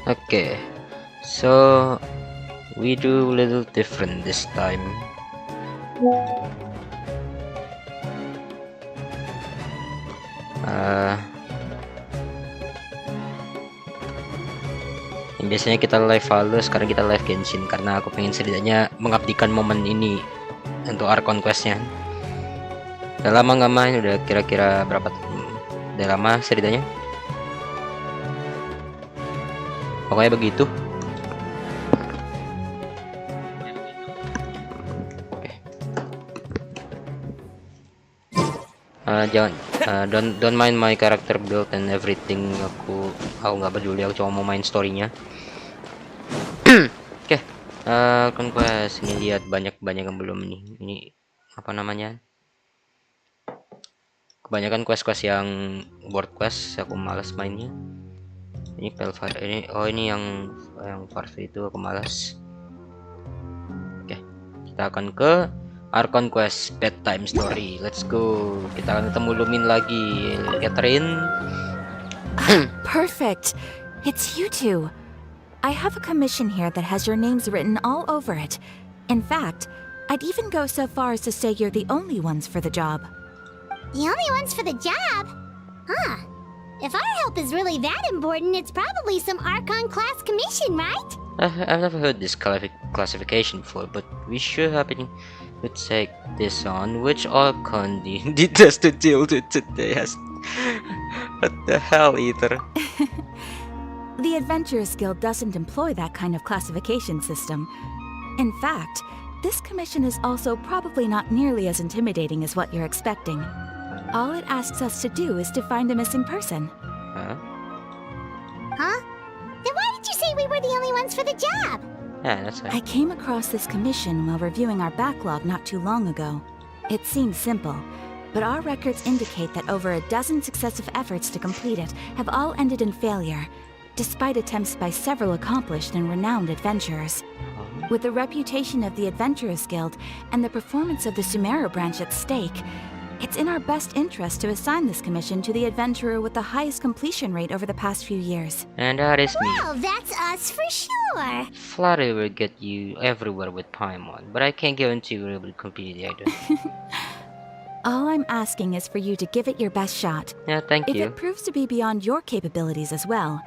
Okay, so we do a little different this time. Yang biasanya kita live Halo, sekarang kita live Genshin karena aku pengen setidaknya mengabdikan momen ini untuk Archon Quest-nya. Udah lama nggak main, udah kira-kira berapa? Udah lama setidaknya. Pokoknya begitu. Jangan don't mind my character build and everything. Aku nggak peduli, aku cuma mau main storynya. Oke, Archon Quest ini lihat banyak yang belum nih. Ini apa namanya? Kebanyakan quest yang board quest, aku malas mainnya. Ini Pelfire ini, ini yang Farve itu aku malas. Oke, kita akan ke Archon Quest bedtime story. Let's go. Kita akan ketemu Lumin lagi, Catherine. Perfect. It's you two. I have a commission here that has your names written all over it. In fact, I'd even go so far as to say you're the only ones for the job. The only ones for the job? Huh. If our help is really that important, it's probably some Archon class commission, right? I've never heard this classification before, but we sure happen to take this on. Which Archon did us to deal with today? What the hell, Ether? The Adventurers Guild doesn't employ that kind of classification system. In fact, this commission is also probably not nearly as intimidating as what you're expecting. All it asks us to do is to find a missing person. Huh? Then why did you say we were the only ones for the job? Yeah, that's right. I came across this commission while reviewing our backlog not too long ago. It seems simple, but our records indicate that over a dozen successive efforts to complete it have all ended in failure, despite attempts by several accomplished and renowned adventurers. With the reputation of the Adventurers Guild and the performance of the Sumeru branch at stake, it's in our best interest to assign this commission to the adventurer with the highest completion rate over the past few years. And that is me. Well, that's us for sure. Flattery will get you everywhere with Paimon, but I can't guarantee we'll be able to complete it either. All I'm asking is for you to give it your best shot. Yeah, thank If you. it proves to be beyond your capabilities as well,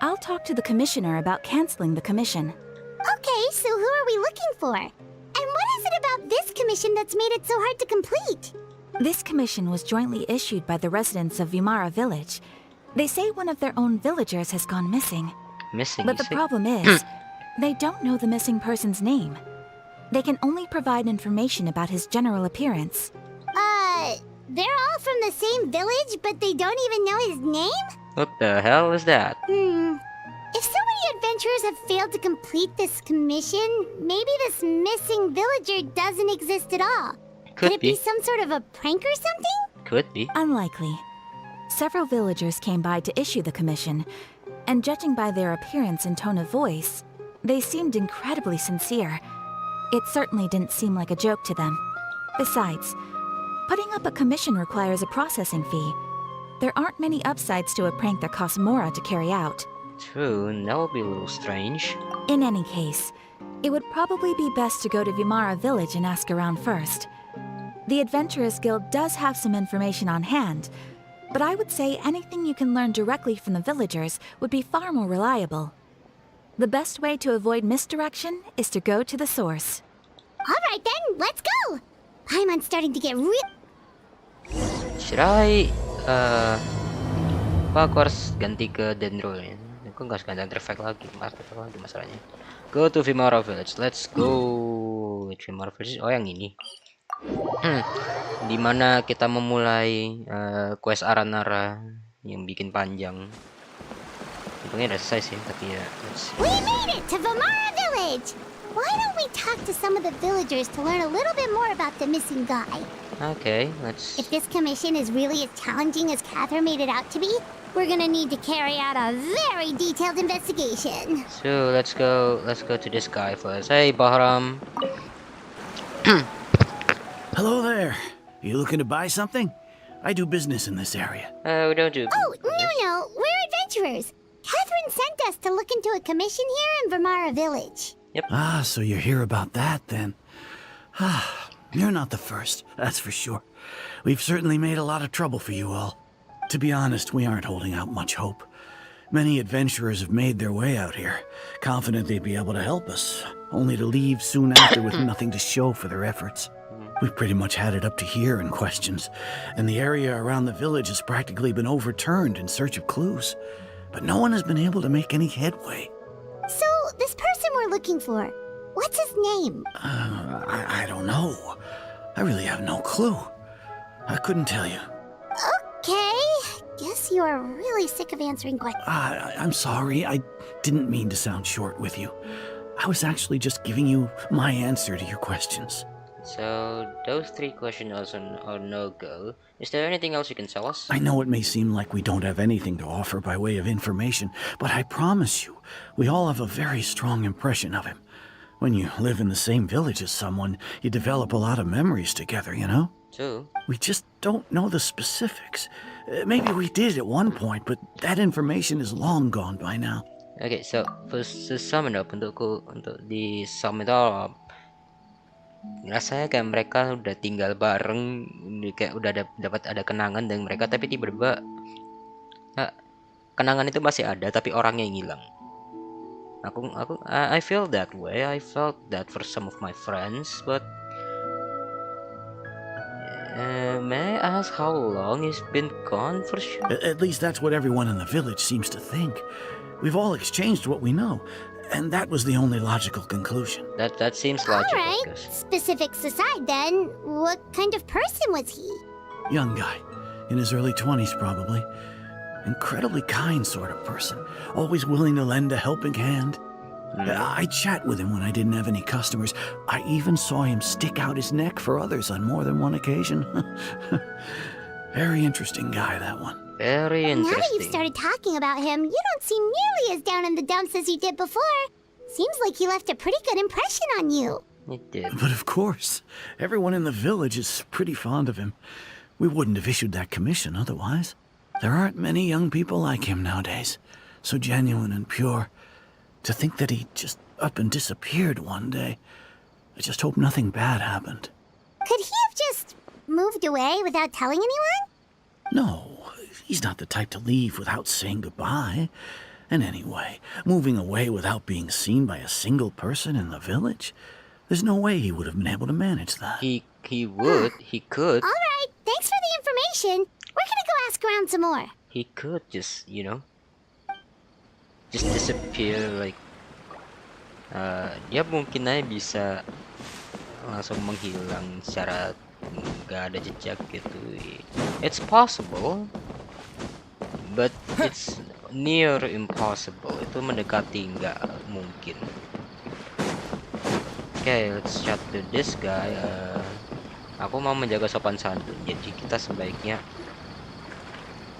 I'll talk to the commissioner about canceling the commission. Okay, so who are we looking for? And what is it about this commission that's made it so hard to complete? This commission was jointly issued by the residents of Vimara village. They say one of their own villagers has gone missing. Missing, But you the say? problem is, they don't know the missing person's name. They can only provide information about his general appearance. They're all from the same village, but they don't even know his name? What the hell is that? If so many adventurers have failed to complete this commission, maybe this missing villager doesn't exist at all. Could it be some sort of a prank or something? Could be. Unlikely. Several villagers came by to issue the commission, and judging by their appearance and tone of voice, they seemed incredibly sincere. It certainly didn't seem like a joke to them. Besides, putting up a commission requires a processing fee. There aren't many upsides to a prank that costs Mora to carry out. True, and that would be a little strange. In any case, it would probably be best to go to Vimara village and ask around first. The Adventurers Guild does have some information on hand, but I would say anything you can learn directly from the villagers would be far more reliable. The best way to avoid misdirection is to go to the source. Alright then, let's go! Paimon's starting to get real. Should I apa aku harus ganti ke Dendro ya? Aku nggak ganti artifact lagi, masalahnya. Go to Vimara Village. Let's go. Vimara Village. Oh, yang ini. Dimana kita memulai quest Aranara yang bikin panjang. Untungnya udah selesai sih, tapi ya. We made it to Vimara Village! Why don't we talk to some of the villagers to learn a little bit more about the missing guy? Okay, let's. If this commission is really as challenging as Catherine made it out to be, we're gonna need to carry out a very detailed investigation. So let's go to this guy first. Hey, Bahram. Hello there. You looking to buy something? I do business in this area. We don't do. Oh, no, we're adventurers. Catherine sent us to look into a commission here in Vermara Village. Ah, so you're here about that, then. Ah, you're not the first, that's for sure. We've certainly made a lot of trouble for you all. To be honest, we aren't holding out much hope. Many adventurers have made their way out here, confident they'd be able to help us, only to leave soon after with nothing to show for their efforts. We've pretty much had it up to here in questions, and the area around the village has practically been overturned in search of clues. But no one has been able to make any headway. So, this person we're looking for, what's his name? I don't know. I really have no clue. I couldn't tell you. Okay, guess you are really sick of answering questions. I'm sorry. I didn't mean to sound short with you. I was actually just giving you my answer to your questions. So those 3 questions are no-go. Is there anything else you can tell us? I know it may seem like we don't have anything to offer by way of information, but I promise you, we all have a very strong impression of him. When you live in the same village as someone, you develop a lot of memories together, you know? True. We just don't know the specifics. Maybe we did at one point, but that information is long gone by now. Okay, so for sum it up, untuk di sum it all up, rasanya kayak mereka udah tinggal bareng, kayak udah dapat ada kenangan dengan mereka, tapi tiba-tiba kenangan itu masih ada, tapi orangnya yang hilang. I feel that way. I felt that for some of my friends, but may I ask how long he's been gone for sure? At least that's what everyone in the village seems to think. We've all exchanged what we know, and that was the only logical conclusion. That seems logical. All right, specifics aside then, what kind of person was he? Young guy, in his early 20s probably. Incredibly kind sort of person, always willing to lend a helping hand. I chat with him when I didn't have any customers. I even saw him stick out his neck for others on more than one occasion. Very interesting guy, that one. Very interesting. Now that you've started talking about him, you don't seem nearly as down in the dumps as you did before. Seems like he left a pretty good impression on you. It did. But of course, everyone in the village is pretty fond of him. We wouldn't have issued that commission otherwise. There aren't many young people like him nowadays, so genuine and pure. To think that he just up and disappeared one day. I just hope nothing bad happened. Could he have just moved away without telling anyone? No, he's not the type to leave without saying goodbye. And anyway, moving away without being seen by a single person in the village? There's no way he would have been able to manage that. He would. He could. All right, thanks for the information. We're gonna go ask around some more. He could just, just disappear like. Dia mungkin aja bisa langsung menghilang secara nggak ada jejak gitu. It's possible, but it's near impossible. Itu mendekati nggak mungkin. Okay, let's chat to this guy. Aku mau menjaga sopan santun, jadi kita sebaiknya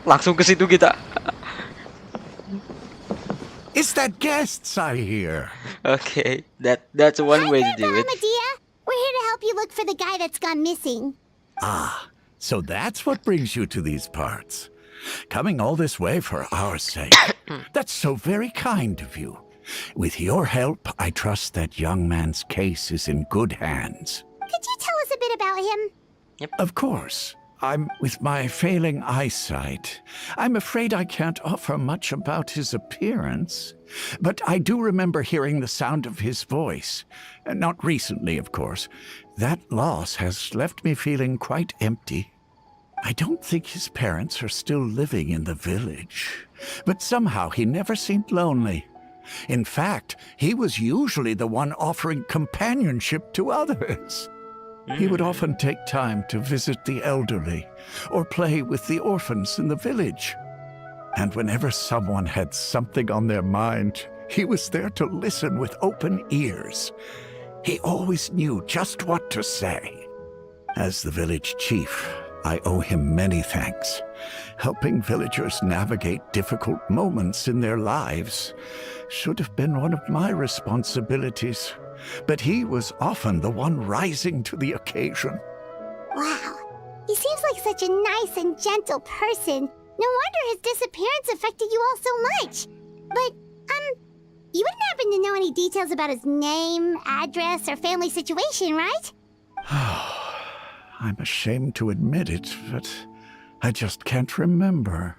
langsung ke situ kita. It's that guests I hear. Okay, that's one way to do it. Medea. We're here to help you look for the guy that's gone missing. Ah, so that's what brings you to these parts. Coming all this way for our sake. That's so very kind of you. With your help, I trust that young man's case is in good hands. Could you tell us a bit about him? Of course. With my failing eyesight, I'm afraid I can't offer much about his appearance. But I do remember hearing the sound of his voice. Not recently, of course. That loss has left me feeling quite empty. I don't think his parents are still living in the village. But somehow he never seemed lonely. In fact, he was usually the one offering companionship to others. He would often take time to visit the elderly or play with the orphans in the village. And whenever someone had something on their mind, he was there to listen with open ears. He always knew just what to say. As the village chief, I owe him many thanks. Helping villagers navigate difficult moments in their lives should have been one of my responsibilities. But he was often the one rising to the occasion. Wow, he seems like such a nice and gentle person. No wonder his disappearance affected you all so much. But, you wouldn't happen to know any details about his name, address, or family situation, right? I'm ashamed to admit it, but I just can't remember.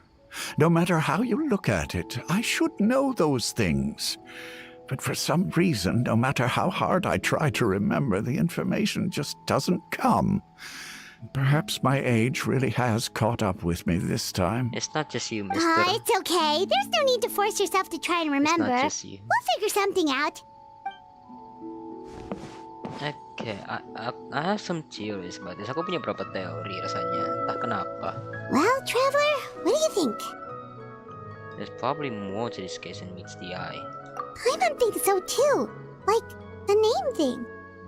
No matter how you look at it, I should know those things. But for some reason, no matter how hard I try to remember, the information just doesn't come. Perhaps my age really has caught up with me this time. It's not just you, mister. It's okay. There's no need to force yourself to try and remember. It's not just you. We'll figure something out. Okay, I have some theories about this. Aku punya beberapa teori rasanya. Entah kenapa. Well, Traveler, what do you think? There's probably more to this case than meets the eye. Paimon thinks so too. Like, the name thing.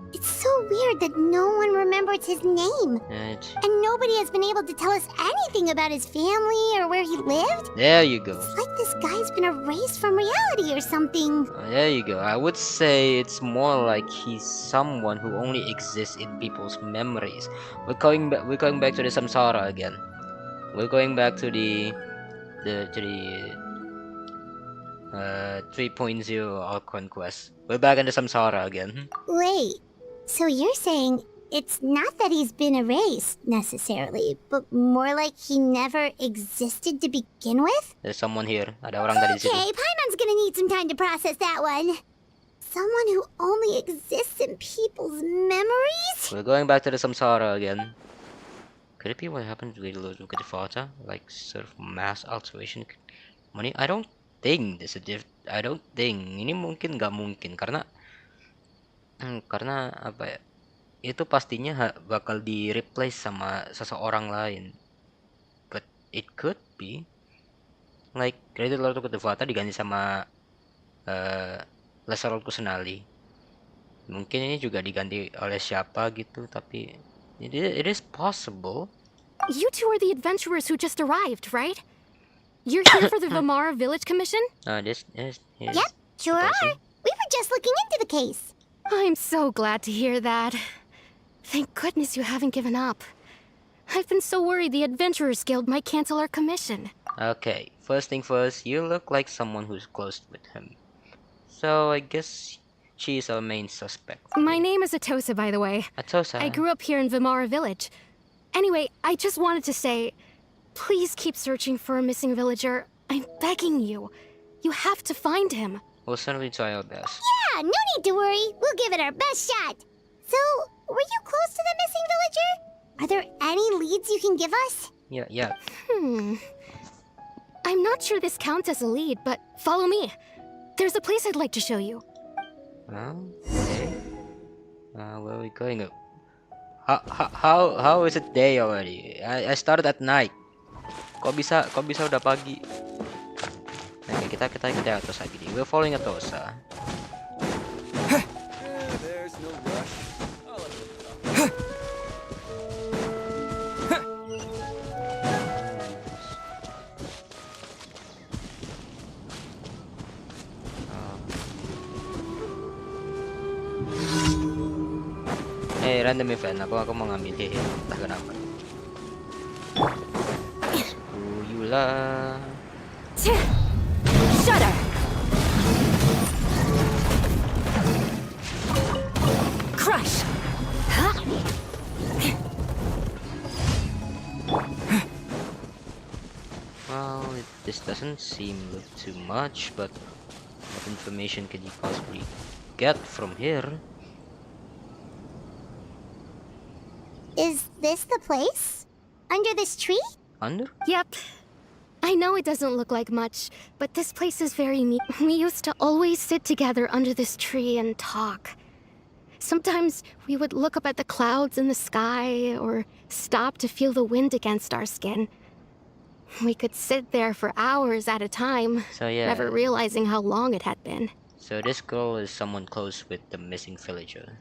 It's so weird that no one remembers his name. And nobody has been able to tell us anything about his family or where he lived. There you go. It's like this guy's been erased from reality or something. There you go. I would say it's more like he's someone who only exists in people's memories. We're going back to the samsara again. We're going back to the 3.0 Archon Quest. We're back in the samsara again. Wait, so you're saying it's not that he's been erased, necessarily, but more like he never existed to begin with? There's someone here. Ada orang tadi di situ. Okay, Paimon's gonna need some time to process that one. Someone who only exists in people's memories? We're going back to the samsara again. Could it be what happened to Gudifata? Like sort of mass alteration money? I don't think this is I don't think ini mungkin nggak mungkin karena apa ya? Itu pastinya bakal di replace sama seseorang lain. But it could be like Greater Lord Gudifata diganti sama Lesser Lord Kusanali. Mungkin ini juga diganti oleh siapa gitu, tapi it is possible. You two are the adventurers who just arrived, right? You're here for the Vamara Village Commission? This is Yep, sure are. We were just looking into the case. I'm so glad to hear that. Thank goodness you haven't given up. I've been so worried the Adventurers Guild might cancel our commission. Okay, first thing first, you look like someone who's close with him. So I guess she is our main suspect. My name is Atosa, by the way. Atosa. I grew up here in Vamara Village. Anyway, I just wanted to say, please keep searching for a missing villager. I'm begging you. You have to find him. We'll certainly try our best. Yeah, no need to worry. We'll give it our best shot. So, were you close to the missing villager? Are there any leads you can give us? Yeah. I'm not sure this counts as a lead, but follow me. There's a place I'd like to show you. Okay. Where are we going? How is it day already? I started at night. Kok bisa udah pagi? Oke, kita Atosa lagi. We're following Atosa. There's no rush. Random event. Aku mau ngambil hehe. Entah kenapa. Skuyula. Shudder! Crush! Huh? Well, this doesn't seem like too much, but what information can you possibly get from here? Is this the place? Under this tree? Under? Yep. I know it doesn't look like much, but this place is very neat. We used to always sit together under this tree and talk. Sometimes we would look up at the clouds in the sky or stop to feel the wind against our skin. We could sit there for hours at a time, So yeah. never realizing how long it had been. So this girl is someone close with the missing villager.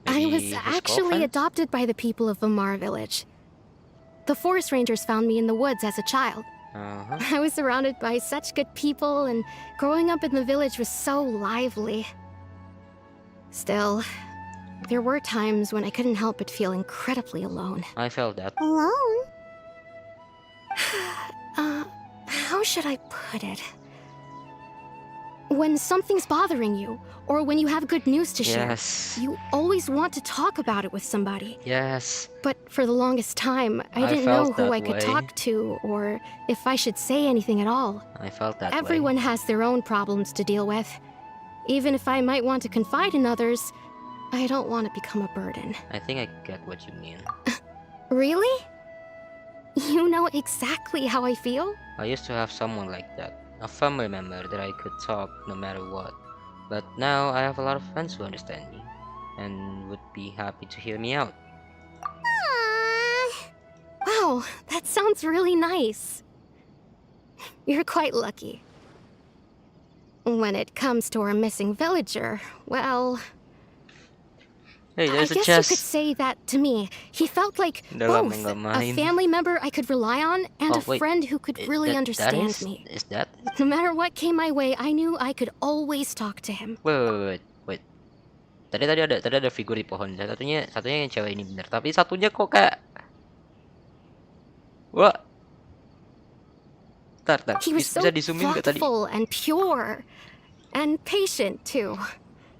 I Maybe was his actually girlfriend? adopted by the people of Vamar Village. The forest rangers found me in the woods as a child. I was surrounded by such good people, and growing up in the village was so lively. Still, there were times when I couldn't help but feel incredibly alone. I felt that. Alone? How should I put it? When something's bothering you, or when you have good news to share, Yes. you always want to talk about it with somebody. Yes. But for the longest time, I didn't know felt who that I could way. talk to, or if I should say anything at all. I felt that Everyone way. has their own problems to deal with. Even if I might want to confide in others, I don't want to become a burden. I think I get what you mean. Really? You know exactly how I feel? I used to have someone like that. A family member that I could talk no matter what. But now I have a lot of friends who understand me and would be happy to hear me out. Aww. Wow, that sounds really nice. You're quite lucky. When it comes to our missing villager, well, Hey, I there's a guess you could chest. say that to me. He felt like Dalam both yang gak a main. family member I could rely on and Oh, a wait. friend who could really That understand is, me. Is that? No matter what came my way, I knew I could always talk to him. Wait. Tadi ada figur di pohon. Satunya yang cewek ini bener. Tapi satunya kok kayak. Wah. Tar. He was so Bisa di zoom in nggak tadi? thoughtful and pure and patient too.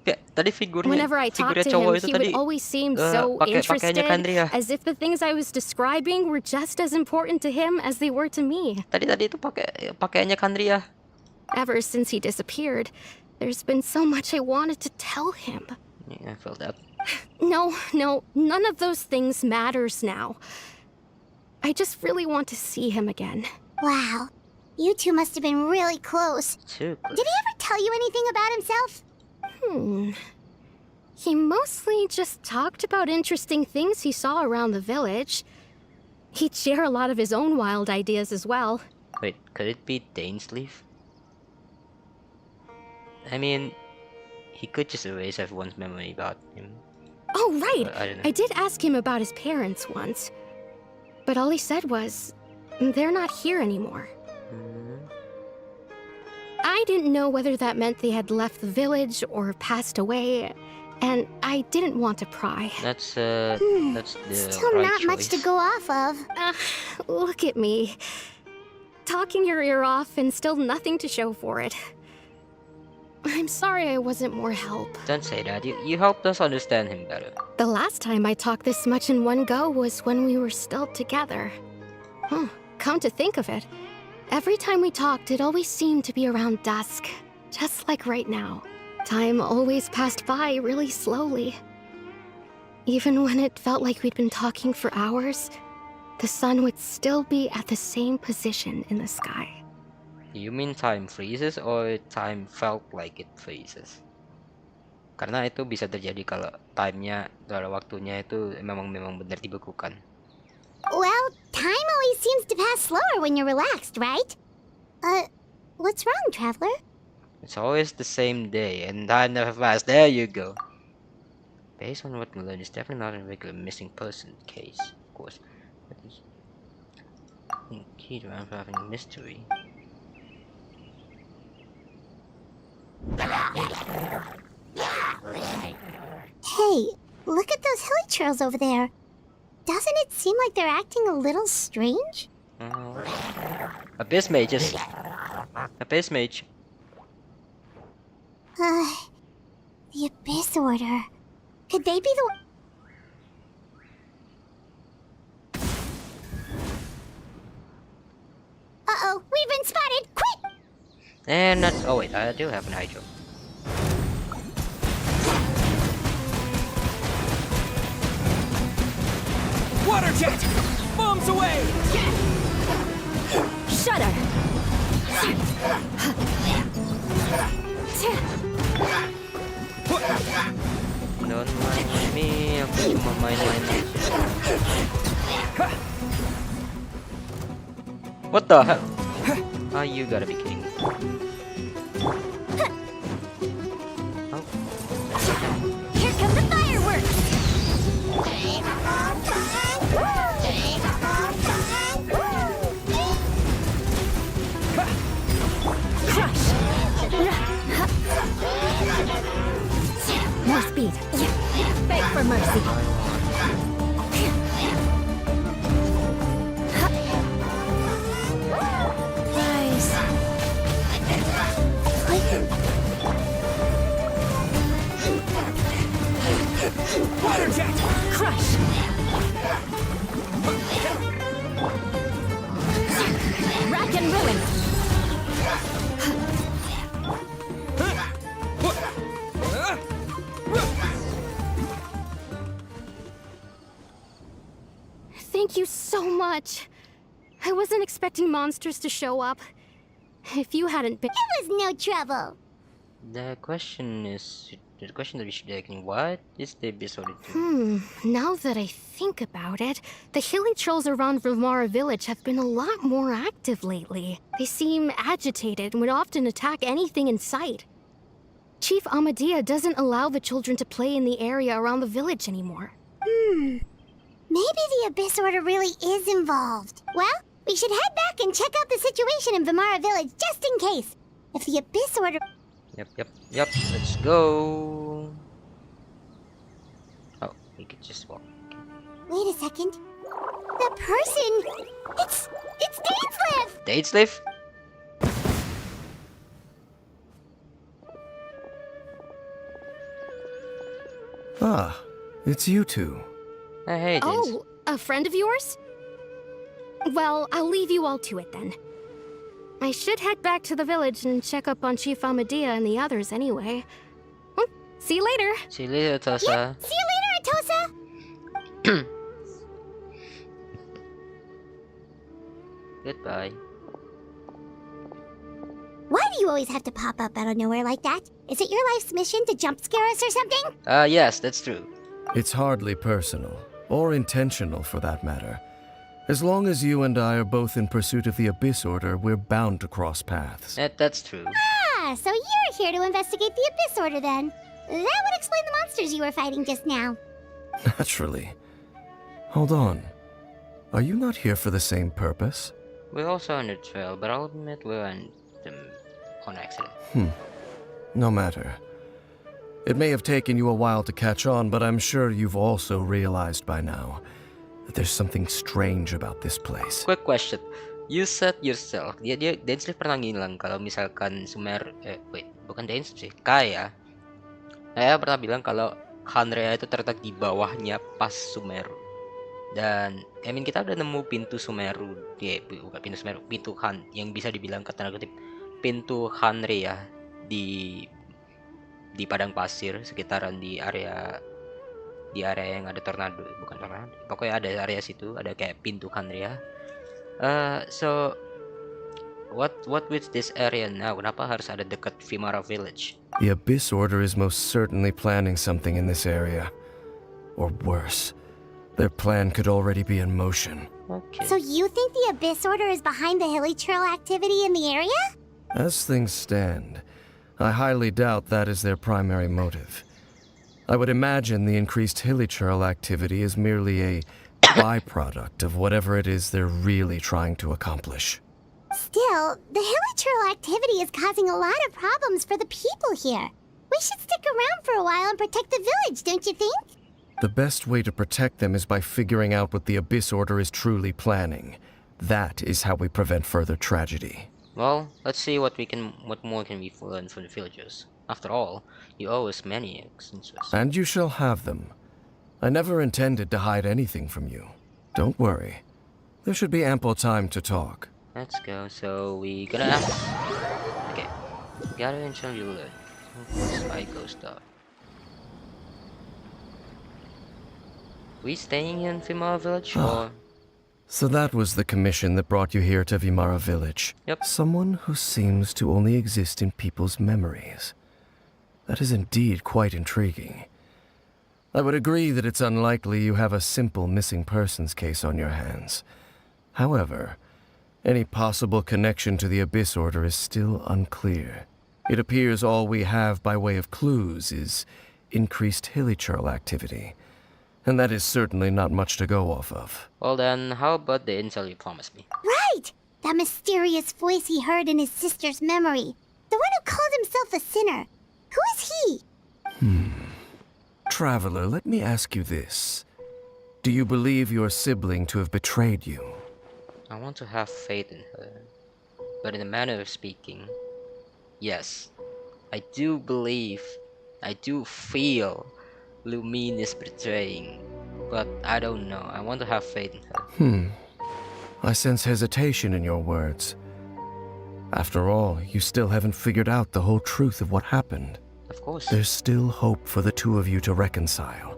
Kayak tadi figurnya. Whenever I talked Figurnya to cowok him, itu he tadi. would always seem so Pakaiannya interested, Kandria. as if the things I was describing were just as important to him as they were to me. Tadi itu pakaiannya Kandria. Ever since he disappeared, there's been so much I wanted to tell him. Yeah, I felt that. No, none of those things matters now. I just really want to see him again. Wow. You two must have been really close. Too close. Did he ever tell you anything about himself? He mostly just talked about interesting things he saw around the village. He'd share a lot of his own wild ideas as well. Wait, could it be Dainsleif? I mean, he could just erase everyone's memory about him. Oh, right! I don't know. I did ask him about his parents once. But all he said was, they're not here anymore. I didn't know whether that meant they had left the village or passed away, and I didn't want to pry. That's the Still right not much to choice. go off of. Look at me. Talking your ear off and still nothing to show for it. I'm sorry I wasn't more help. Don't say that. You helped us understand him better. The last time I talked this much in one go was when we were still together. Come to think of it, every time we talked, it always seemed to be around dusk, just like right now. Time always passed by really slowly. Even when it felt like we'd been talking for hours, the sun would still be at the same position in the sky. You mean time freezes or time felt like it freezes? Karena itu bisa terjadi kalau waktunya itu memang benar dibekukan. Well, time always seems to pass slower when you're relaxed, right? What's wrong, Traveler? It's always the same day, and time never flies. There you go. Based on what we learned, it's definitely not a regular missing person case, of course. But it's key to unraveling mystery. Hey, look at those hilichurls over there. Doesn't it seem like they're acting a little strange? Abyss mages. Abyss mage. The Abyss Order. Could they be the... Uh-oh, we've been spotted! Quick! And that's... Oh wait, I do have an hydro. Water jet! Bombs away! Shudder! Don't mind me, aku cuma main-main aja. What the hell? Oh, you gotta be kidding me. Oh. Here come the fireworks! Crush! More speed. Beg for mercy. Thank you so much. I wasn't expecting monsters to show up. If you hadn't been... It was no trouble. The question that we should be asking, what is the episode doing? Now that I think about it, the hilly trolls around Vimara village have been a lot more active lately. They seem agitated and would often attack anything in sight. Chief Amadea doesn't allow the children to play in the area around the village anymore. Maybe the Abyss Order really is involved. Well, we should head back and check out the situation in Vimara village just in case. If the Abyss Order... Yep. Let's go. Oh, we could just walk. Wait a second. The person... It's Dainsleif! Dainsleif? Ah, it's you two. Hey, Dains. Oh, a friend of yours? Well, I'll leave you all to it then. I should head back to the village and check up on Chief Amadea and the others anyway. Well, see you later. See you later, Tosa. Yeah, see you later, Atosa! Goodbye. Why do you always have to pop up out of nowhere like that? Is it your life's mission to jump scare us or something? Yes, that's true. It's hardly personal, or intentional for that matter. As long as you and I are both in pursuit of the Abyss Order, we're bound to cross paths. That's true. Ah, so you're here to investigate the Abyss Order then. That would explain the monsters you were fighting just now. Naturally. Hold on. Are you not here for the same purpose? We're also on the trail, but I'll admit we went on accident. No matter. It may have taken you a while to catch on, but I'm sure you've also realized by now that there's something strange about this place. Quick question. You said yourself, Dainsleif pernah ngilang kalau misalkan bukan Dainsleif sih, Kaya pernah bilang kalau Khanrea itu terletak di bawahnya pas Sumeru. Dan kita udah nemu pintu Sumeru, bukan pintu Sumeru, pintu Khan yang bisa dibilang kata kutip pintu Khanrea di padang pasir sekitaran di area yang ada tornado, bukan tornado, pokoknya ada area situ ada kayak pintu Khanrea. So what with this area now? Kenapa harus ada dekat Vimara village? The Abyss Order is most certainly planning something in this area. Or worse, their plan could already be in motion. Okay. So you think the Abyss Order is behind the hilly trail activity in the area? As things stand, I highly doubt that is their primary motive. I would imagine the increased hilly trail activity is merely a byproduct of whatever it is they're really trying to accomplish. Still, the hilly trail activity is causing a lot of problems for the people here. We should stick around for a while and protect the village, don't you think? The best way to protect them is by figuring out what the Abyss Order is truly planning. That is how we prevent further tragedy. Well, let's see what more can we learn from the villagers. After all, you owe us many excuses. And you shall have them. I never intended to hide anything from you. Don't worry. There should be ample time to talk. Let's go. So we gonna ask. Okay. Gather until you learn. Psycho stuff. We staying in Vimara village or? So that was the commission that brought you here to Vimara village. Yep. Someone who seems to only exist in people's memories. That is indeed quite intriguing. I would agree that it's unlikely you have a simple missing persons case on your hands. However, any possible connection to the Abyss Order is still unclear. It appears all we have by way of clues is increased hilly trail activity. And that is certainly not much to go off of. Well then, how about the intel you promised me? Right! That mysterious voice he heard in his sister's memory. The one who called himself a sinner. Who is he? Traveler, let me ask you this. Do you believe your sibling to have betrayed you? I want to have faith in her. But in a manner of speaking, yes. I do believe, I do feel Lumine is betraying. But I don't know. I want to have faith in her. I sense hesitation in your words. After all, you still haven't figured out the whole truth of what happened. Of course. There's still hope for the two of you to reconcile.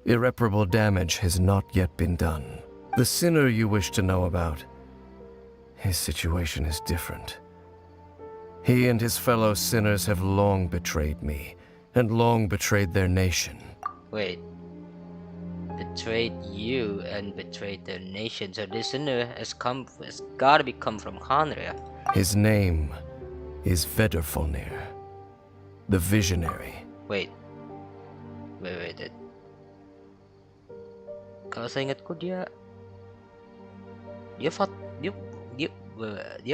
Irreparable damage has not yet been done. The sinner you wish to know about, his situation is different. He and his fellow sinners have long betrayed me, and long betrayed their nation. Wait. Betrayed you and betrayed their nation. So this sinner has gotta be come from Khaenri'ah. His name is Vedrfolnir, the Visionary. Wait. Kalau saya ingatku dia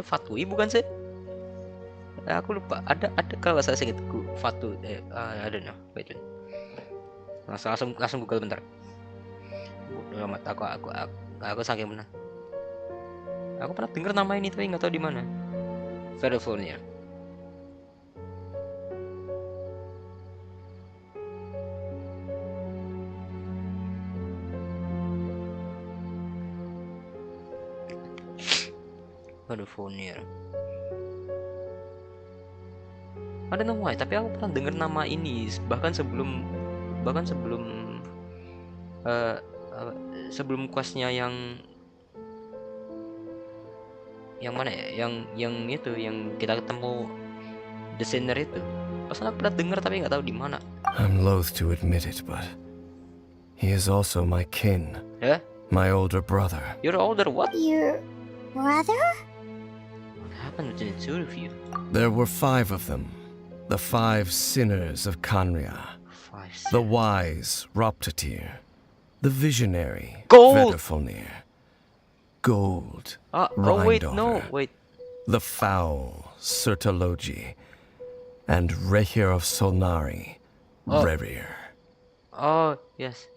Fatui bukan sih? Aku lupa. Ada kalau saya ingatku Fatu. I don't know. Wait. Langsung Google bentar. Bodoh amat. Aku saking pernah. Aku pernah dengar nama ini tapi nggak tahu di mana. Vedrfolnir. Vedrfolnir. I don't know why, tapi aku pernah dengar nama ini bahkan sebelum questnya yang mana ya? Yang kita ketemu The Sinner itu. Pas aku pernah dengar tapi nggak tahu di mana. I'm loath to admit it, but he is also my kin. Yeah? My older brother. Your older what? Your brother? What happened to the two of you? There were 5 of them. The 5 sinners of Khaenri'ah. 5. The wise Roptatyr. The visionary Gold! Vedrfolnir. Gold. Wait, no, wait. The foul Sertologi. And Rehir of Solnari. Rerir. Oh, yes.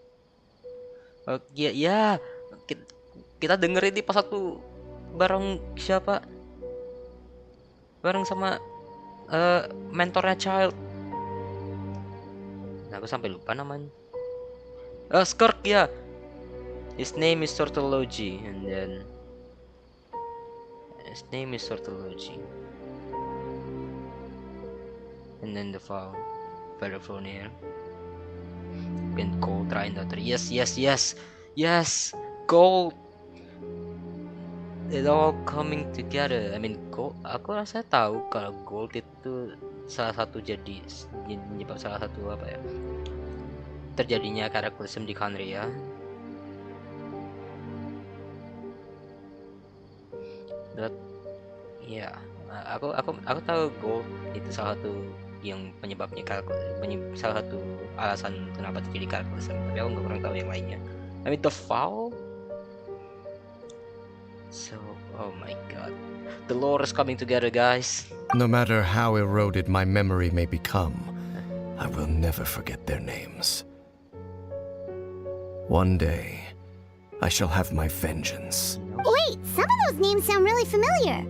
Ya. Kita dengerin di pas satu bareng siapa? Bareng sama mentornya Child. Nah, aku sampai lupa namanya. Skirk ya. His name is Sortology, and then his name is Sortology, and then the foul Vedrfolnir. And Gold Rhine Daughter. Yes. Gold. It all coming together. I mean, Gold. Aku rasa tahu kalau Gold itu salah satu penyebab salah satu apa ya? Terjadinya cataclysm di Khaenri'ah. But ya, aku tahu Gold itu salah satu yang penyebabnya salah satu alasan kenapa terjadi cataclysm. Tapi aku nggak kurang tahu yang lainnya. I mean, the foul. So, oh my god. The lore is coming together, guys. No matter how eroded my memory may become, I will never forget their names. One day, I shall have my vengeance. Wait, some of those names sound really familiar.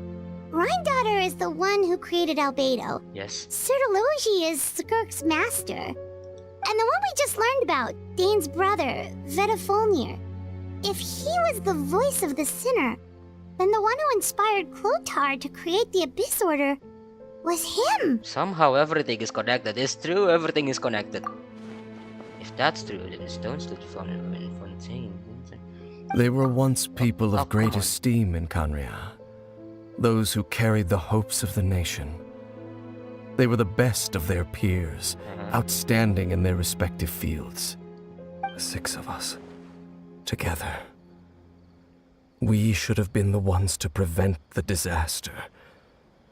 Rhine-Daughter is the one who created Albedo. Yes. Sertology is Skirk's master. And the one we just learned about, Dane's brother, Vedrfolnir. If he was the voice of the sinner, then the one who inspired Clothar to create the Abyss Order was him. Somehow everything is connected. It's true, everything is connected. If that's true, then the stones stood in Fontaine. They were once people of great come on. esteem in Khaenri'ah. Those who carried the hopes of the nation. They were the best of their peers, outstanding in their respective fields. The 6 of us, together. We should have been the ones to prevent the disaster.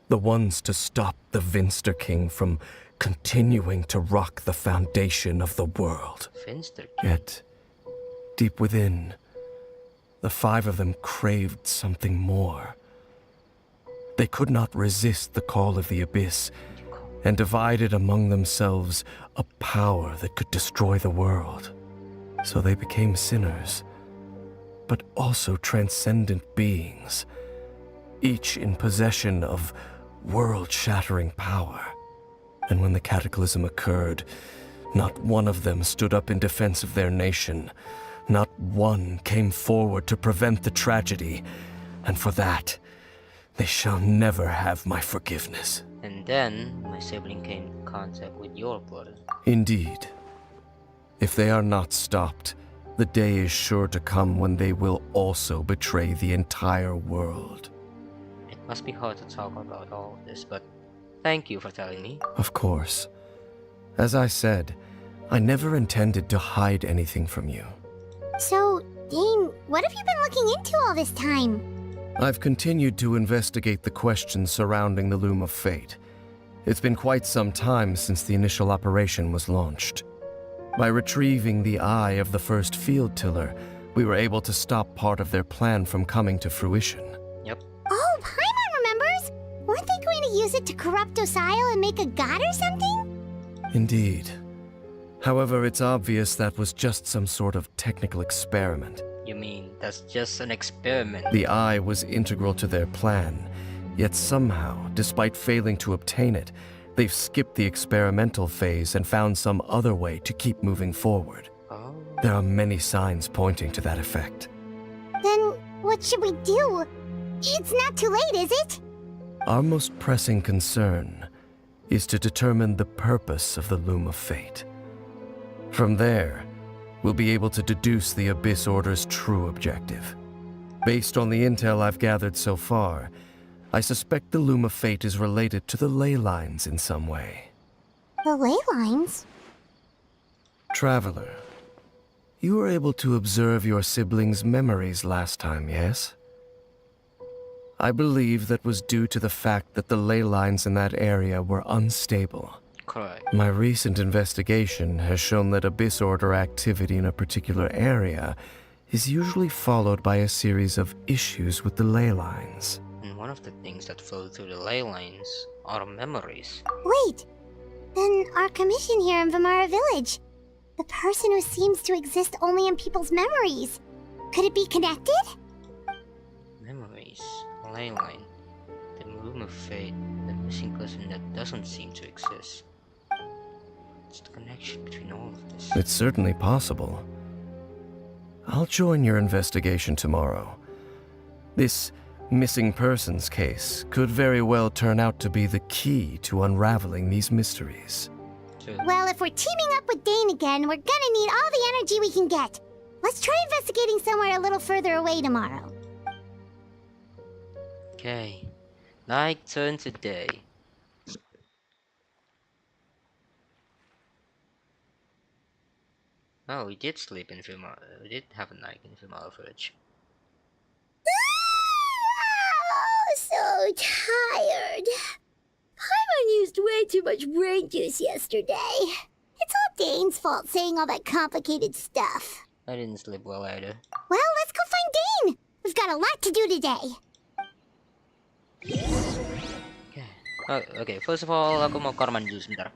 The ones to stop the Vinster King from continuing to rock the foundation of the world. Finster. Yet, deep within, the 5 of them craved something more. They could not resist the call of the Abyss, and divided among themselves a power that could destroy the world. So they became sinners, but also transcendent beings, each in possession of world-shattering power. And when the cataclysm occurred, not one of them stood up in defense of their nation. Not one came forward to prevent the tragedy. And for that, they shall never have my forgiveness. And then, my sibling came in contact with your brother. Indeed. If they are not stopped, the day is sure to come when they will also betray the entire world. It must be hard to talk about all of this, but thank you for telling me. Of course. As I said, I never intended to hide anything from you. So, Dane, what have you been looking into all this time? I've continued to investigate the questions surrounding the Loom of Fate. It's been quite some time since the initial operation was launched. By retrieving the eye of the first field tiller, we were able to stop part of their plan from coming to fruition. Yep. Oh, Paimon remembers! Weren't they going to use it to corrupt Osial and make a god or something? Indeed. However, it's obvious that was just some sort of technical experiment. You mean that's just an experiment? The eye was integral to their plan, yet somehow, despite failing to obtain it, they've skipped the experimental phase and found some other way to keep moving forward. Oh. There are many signs pointing to that effect. Then, what should we do? It's not too late, is it? Our most pressing concern is to determine the purpose of the Loom of Fate. From there, we'll be able to deduce the Abyss Order's true objective. Based on the intel I've gathered so far, I suspect the Loom of Fate is related to the ley lines in some way. The ley lines? Traveler, you were able to observe your siblings' memories last time, yes? I believe that was due to the fact that the ley lines in that area were unstable. Correct. My recent investigation has shown that Abyss Order activity in a particular area is usually followed by a series of issues with the ley lines. And one of the things that flow through the ley lines are memories. Wait! Then our commission here in Vimara Village. The person who seems to exist only in people's memories. Could it be connected? Memories. Ley line. The Loom of Fate. The missing person that doesn't seem to exist. What's the connection between all of this? It's certainly possible. I'll join your investigation tomorrow. This missing persons case could very well turn out to be the key to unraveling these mysteries. True. Well, if we're teaming up with Dane again, we're gonna need all the energy we can get. Let's try investigating somewhere a little further away tomorrow. Okay. Night turn to day. Oh, we did sleep in Vimara. We did have a night in Vimara Village. Oh, so tired. Paimon used way too much brain juice yesterday. It's all Dane's fault saying all that complicated stuff. I didn't sleep well either. Well, let's go find Dane. We've got a lot to do today. Okay. Oh, okay. First of all, aku mau kamar mandi dulu sebentar.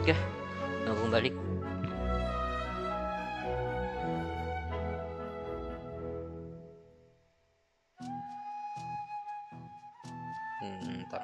Oke, aku balik. Ntar.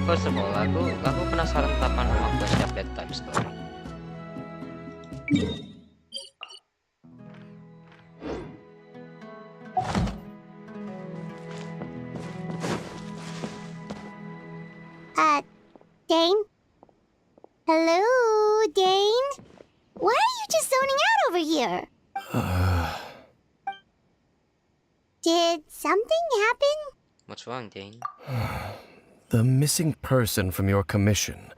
First of all, aku penasaran tentang nama quest bedtime story. Dane? Hello, Dane? Why are you just zoning out over here? Did something happen? What's wrong, Dane? The missing person from your commission.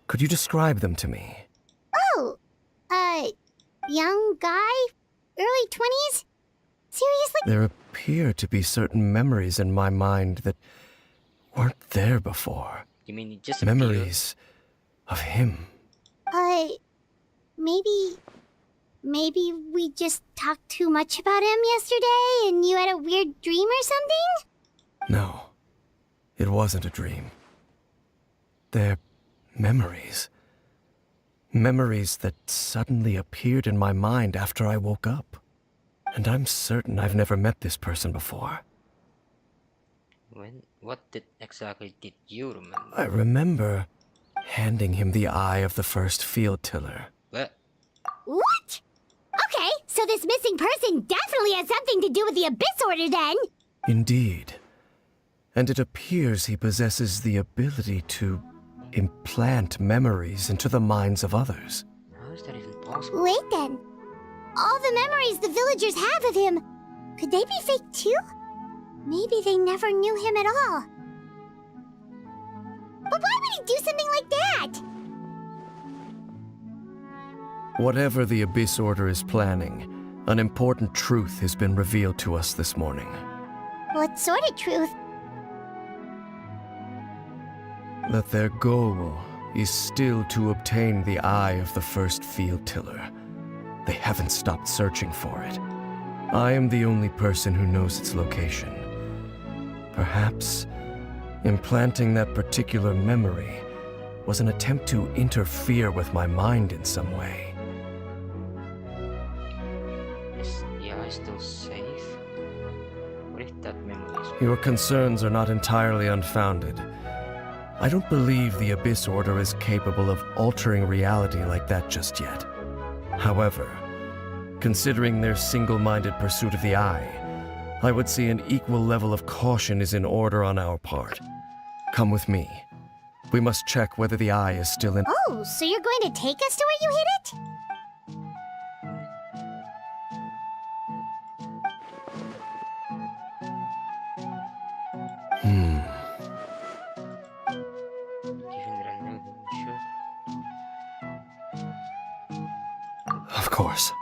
Could you describe them to me? Oh, young guy? Early 20s? Seriously? There appear to be certain memories in my mind that weren't there before. You mean it just Memories of him. Maybe we just talked too much about him yesterday and you had a weird dream or something? No, it wasn't a dream. They're memories. Memories that suddenly appeared in my mind after I woke up. And I'm certain I've never met this person before. What exactly did you remember? I remember handing him the eye of the first field tiller. What? Okay, so this missing person definitely has something to do with the Abyss Order then! Indeed. And it appears he possesses the ability to implant memories into the minds of others. How is that even possible? Wait then. All the memories the villagers have of him, could they be fake too? Maybe they never knew him at all. But why would he do something like that? Whatever the Abyss Order is planning, an important truth has been revealed to us this morning. What sort of truth? That their goal is still to obtain the eye of the first field tiller. They haven't stopped searching for it. I am the only person who knows its location. Perhaps implanting that particular memory was an attempt to interfere with my mind in some way. Is the eye still safe? What if that memory is... Your concerns are not entirely unfounded. I don't believe the Abyss Order is capable of altering reality like that just yet. However, considering their single-minded pursuit of the eye, I would say an equal level of caution is in order on our part. Come with me. We must check whether the eye is still in... Oh, so you're going to take us to where you hid it? Given that I know them, sure. Of course.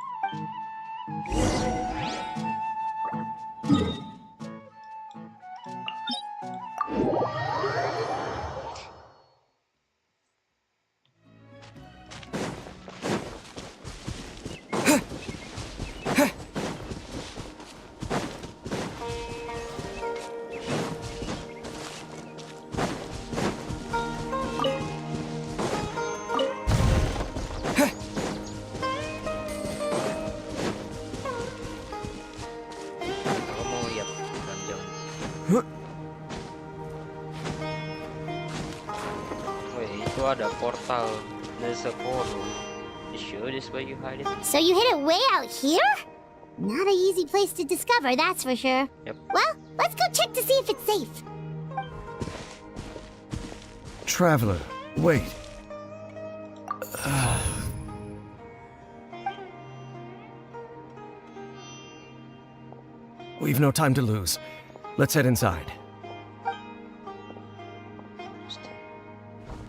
Aku mau lihat dungeon. Wait, itu ada portal. There's a portal. You sure this where you hide it? So you hid it way out here? Not an easy place to discover, that's for sure. Yep. Well, let's go check to see if it's safe. Traveler, wait. We've no time to lose. Let's head inside.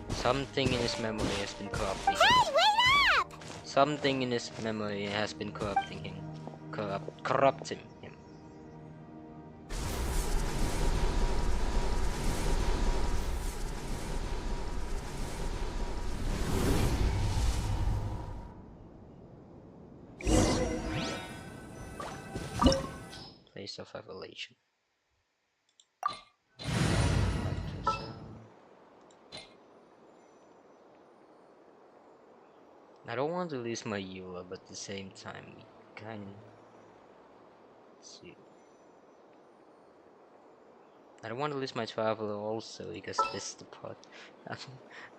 Something in his memory has been corrupting him. Hey, wait up! Something in his memory has been corrupting him. Corrupting him. Place of revelation. I don't want to lose my Eula, but at the same time, we kind of... see. I don't want to lose my travel also because this is the part.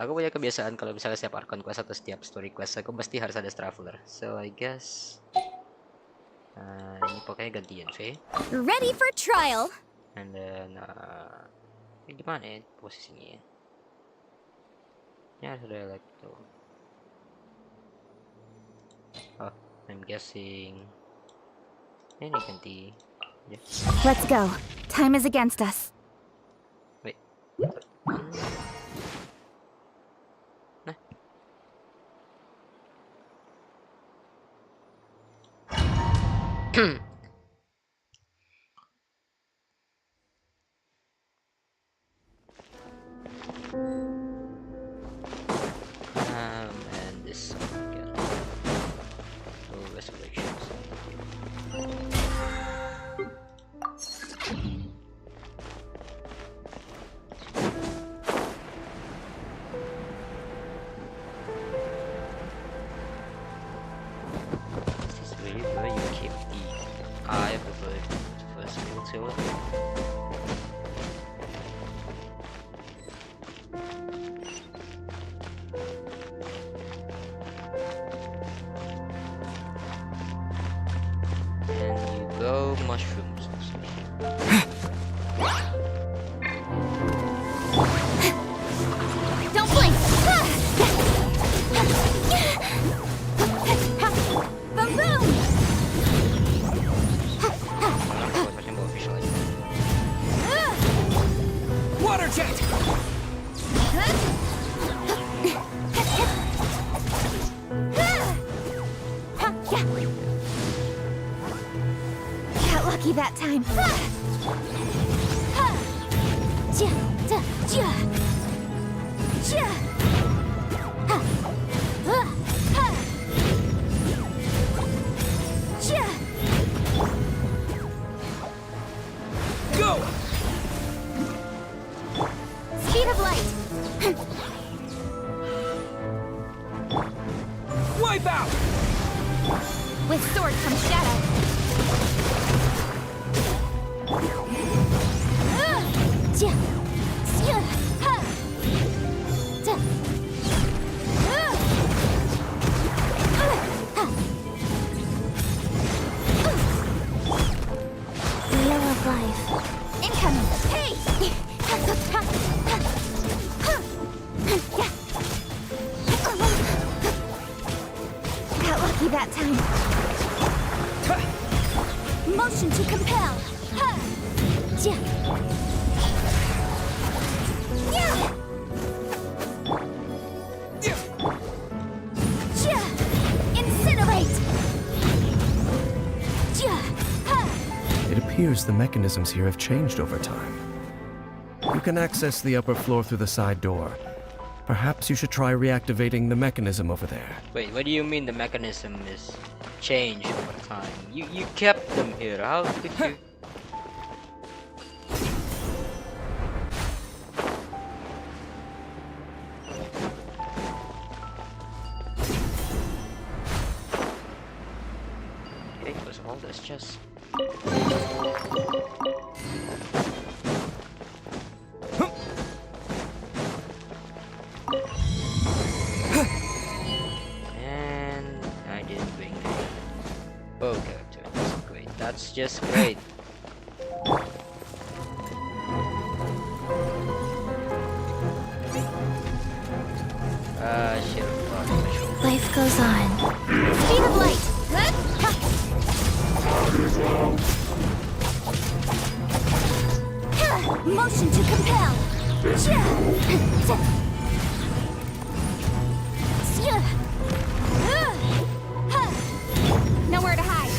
Aku punya kebiasaan kalau misalnya setiap Archon Quest atau setiap story quest aku pasti harus ada traveler. So I guess ini pokoknya gantian sih. Ready for trial. And then gimana ya posisinya ya? Ya sudah like itu. Oh, I'm guessing ini ganti. Yeah. Let's go. Time is against us. Wait. Nah. And this again. So resurrections. Is this really where you keep the eye of the first skill tool? And you go mushrooms also. Don't blink. Boom boom. Watching more visualize. Water jet! Got lucky that time. Go! Speed of light. Wipe out! With sword comes shadow. Wheel of life. Incoming. Hey! Got lucky that time. Motion to compel. Incinerate. It appears the mechanisms here have changed over time. You can access the upper floor through the side door. Perhaps you should try reactivating the mechanism over there. Wait, what do you mean the mechanism is changed over time? You kept them here. How did you? Okay, first of all, let's just. And I didn't bring the bow character. That's great. That's just great. Shit. Life goes on. Speed of light. Motion to compel. Nowhere to hide.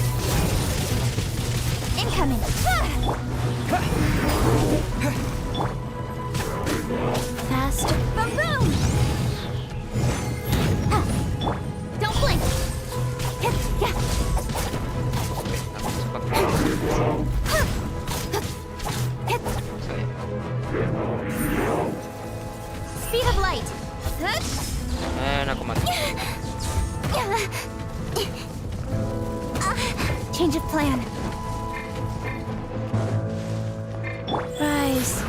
Incoming. Fast. Boom boom. Don't blink. Speed of light. And aku mati. Change of plan. Right. place.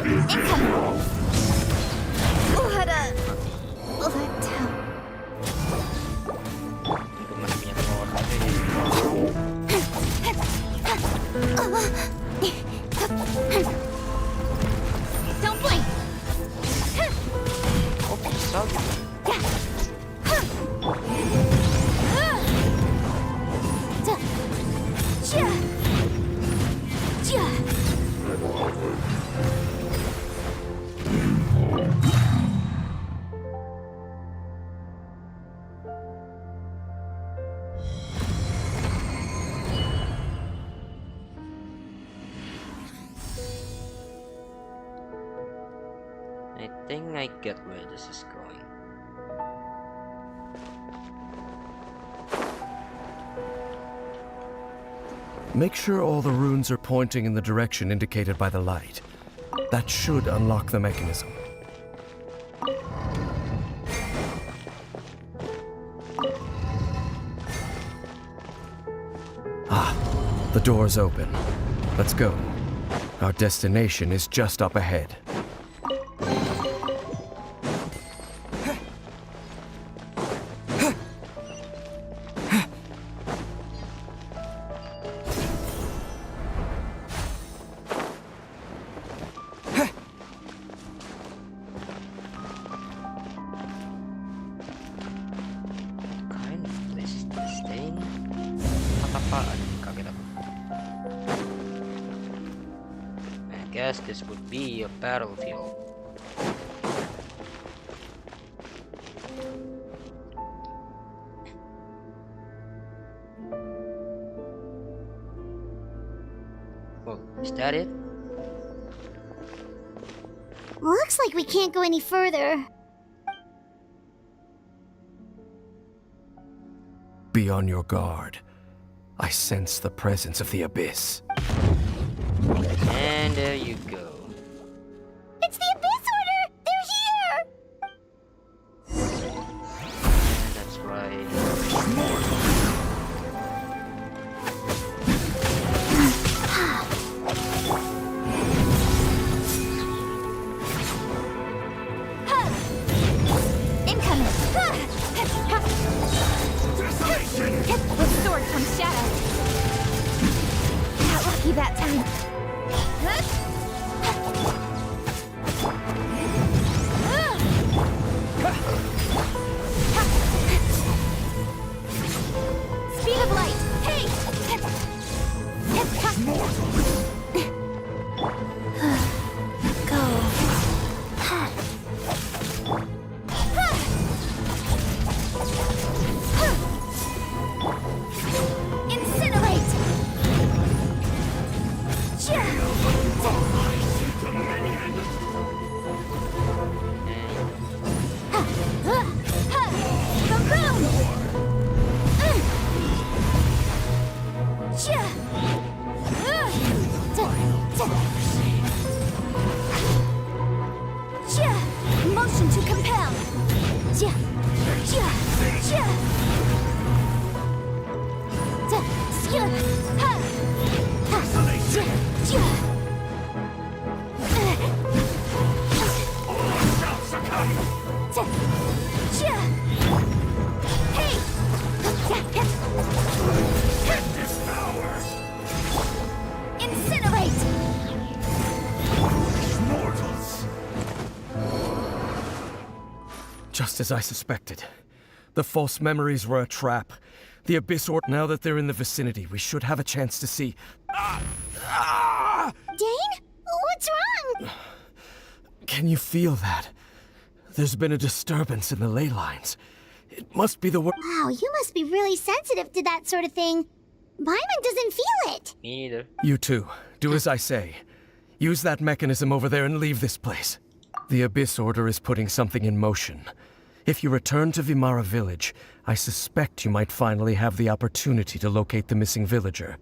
Incoming! What a... letdown. Untuk masih punya power Don't blink! oh bisa gitu. I think I get where this is going. Make sure all the runes are pointing in the direction indicated by the light. That should unlock the mechanism. Ah, the door's open. Let's go. Our destination is just up ahead. Kind of place is this thing? Apaan? Kaget aku. I guess this would be a battlefield. Oh, is that it? Looks like we can't go any further. Be on your guard. I sense the presence of the abyss. And there you go. It's the Abyss Order! They're here! And that's right. Incoming! The sword from Shadow! Got lucky that time. Speed of light! Hey! Go. Incinerate! Motion to compel. Incinerate! Just as I suspected. The false memories were a trap. The Abyss Order. Now that they're in the vicinity, we should have a chance to see. Dane? What's wrong? Can you feel that? There's been a disturbance in the ley lines. It must be the work. Wow, you must be really sensitive to that sort of thing. Paimon doesn't feel it. Me neither. You too. Do as I say. Use that mechanism over there and leave this place. The Abyss Order is putting something in motion. If you return to Vimara Village, I suspect you might finally have the opportunity to locate the missing villager.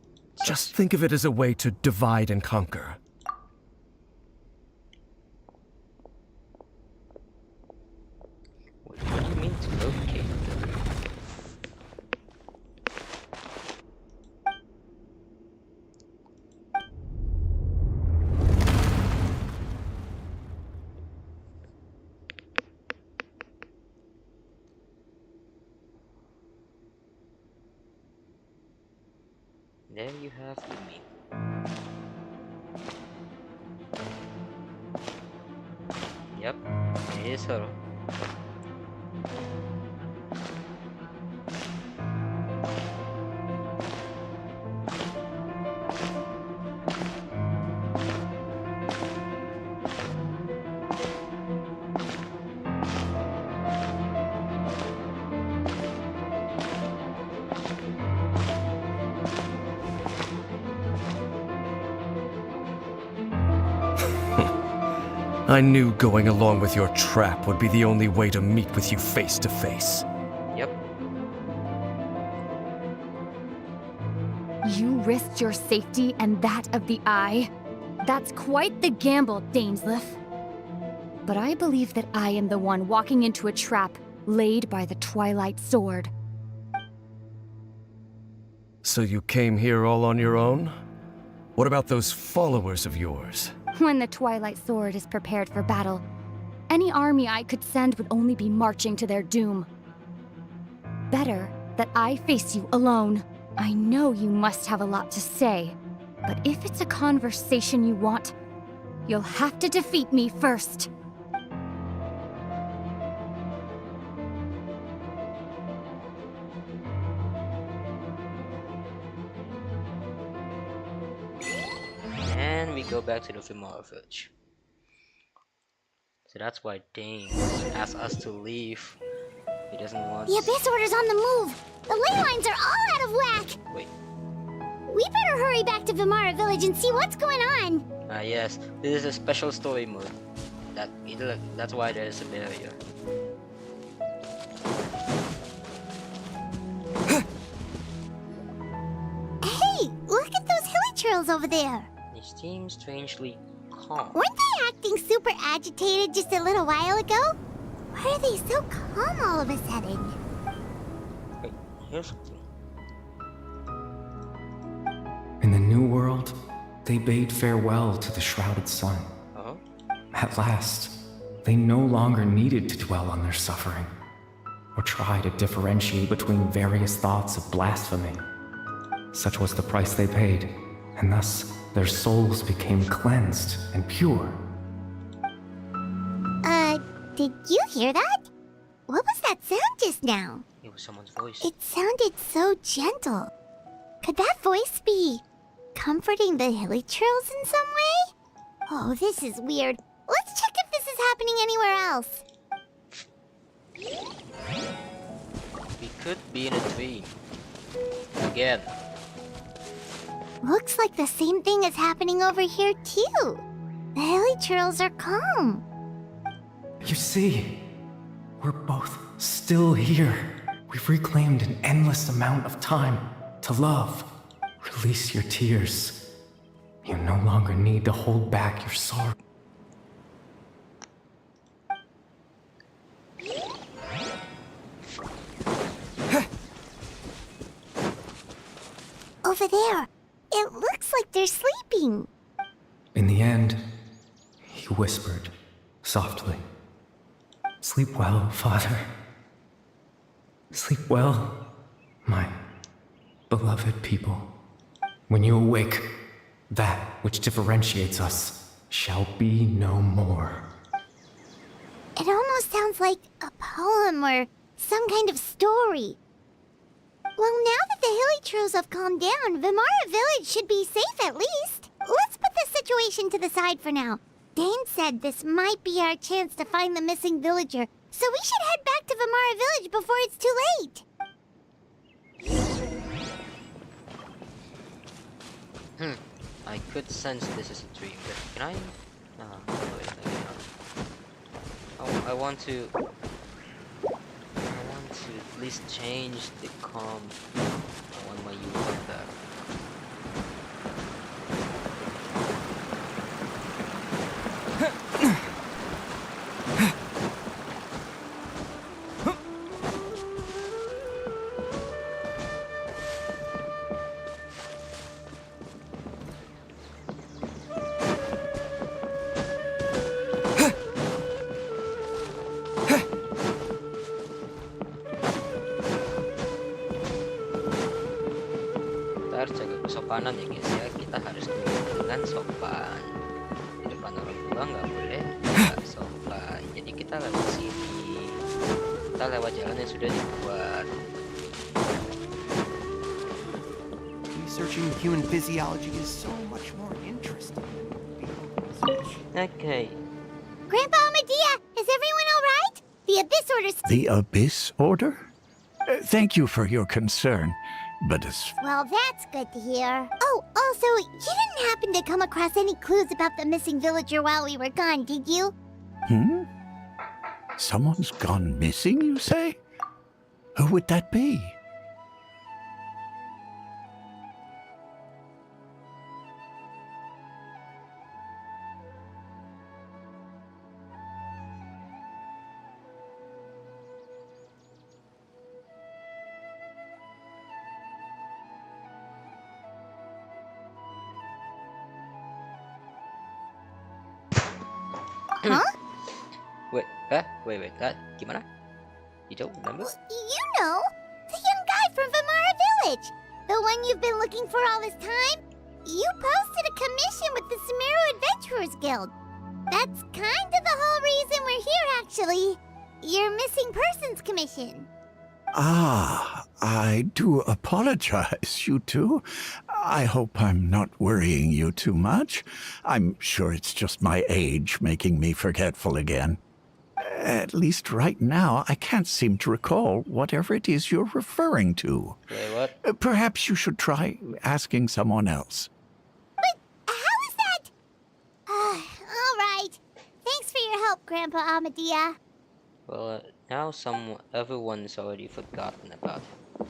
Just think of it as a way to divide and conquer. What do you mean to locate? there you have the meat. Yep, it is her. I knew going along with your trap would be the only way to meet with you face to face. Yep. You risked your safety and that of the Eye? That's quite the gamble, Dainsleif. But I believe that I am the one walking into a trap laid by the Twilight Sword. So you came here all on your own? What about those followers of yours? When the Twilight Sword is prepared for battle, any army I could send would only be marching to their doom. Better that I face you alone. I know you must have a lot to say, but if it's a conversation you want, you'll have to defeat me first. And we go back to the Vimara village. So that's why Dane asked us to leave. He doesn't want... The Abyss Order's on the move! The ley lines are all out of whack! Wait. We better hurry back to Vimara village and see what's going on! Ah yes, this is a special story mode. That's why there's a barrier. Hey! Look at those hilly trails over there! They seem strangely calm. Weren't they acting super agitated just a little while ago? Why are they so calm all of a sudden? Wait, here's something. In the New World, they bade farewell to the shrouded sun. Oh? At last, they no longer needed to dwell on their suffering, or try to differentiate between various thoughts of blasphemy. Such was the price they paid, and thus their souls became cleansed and pure. Did you hear that? What was that sound just now? It was someone's voice. It sounded so gentle. Could that voice be comforting the hilly trails in some way? Oh, this is weird. Let's check if this is happening anywhere else. We could be in a dream. Again. Looks like the same thing is happening over here too. The hilly trails are calm. You see, we're both still here. We've reclaimed an endless amount of time to love. Release your tears. You no longer need to hold back your sorrow. Over there. It looks like they're sleeping. In the end, he whispered softly, "Sleep well, Father. Sleep well, my beloved people. When you awake, that which differentiates us shall be no more." It almost sounds like a poem or some kind of story. Well, now that the hilly trails have calmed down, Vimara village should be safe at least. Let's put this situation to the side for now. Dane said this might be our chance to find the missing villager, so we should head back to Vimara village before it's too late. I could sense this is a dream, but can I? No, wait, I cannot. I want to at least change the calm. I want my UI back. kita harus jaga kesopanan ya guys ya. Kita harus dengan sopan. Di depan orang tua nggak boleh nggak sopan. Jadi kita lewat sini. Kita lewat jalan yang sudah dibuat. Researching human physiology is so much more interesting. Okay. Grandpa Medea, is everyone all right? The Abyss Order... The Abyss Order? Thank you for your concern, but as... Well, that's good to hear. Oh, also, you didn't happen to come across any clues about the missing villager while we were gone, did you? Someone's gone missing, you say? Who would that be? Huh? Wait, gimana? You remember? You know, the young guy from Vamara Village. The one you've been looking for all this time. You posted a commission with the Sumeru Adventurers Guild. That's kind of the whole reason we're here, actually. Your missing persons commission. Ah, I do apologize, you two. I hope I'm not worrying you too much. I'm sure it's just my age making me forgetful again. At least right now, I can't seem to recall whatever it is you're referring to. Wait, what? Perhaps you should try asking someone else. But how is that? All right. Thanks for your help, Grandpa Amadea. Well, now everyone's already forgotten about it.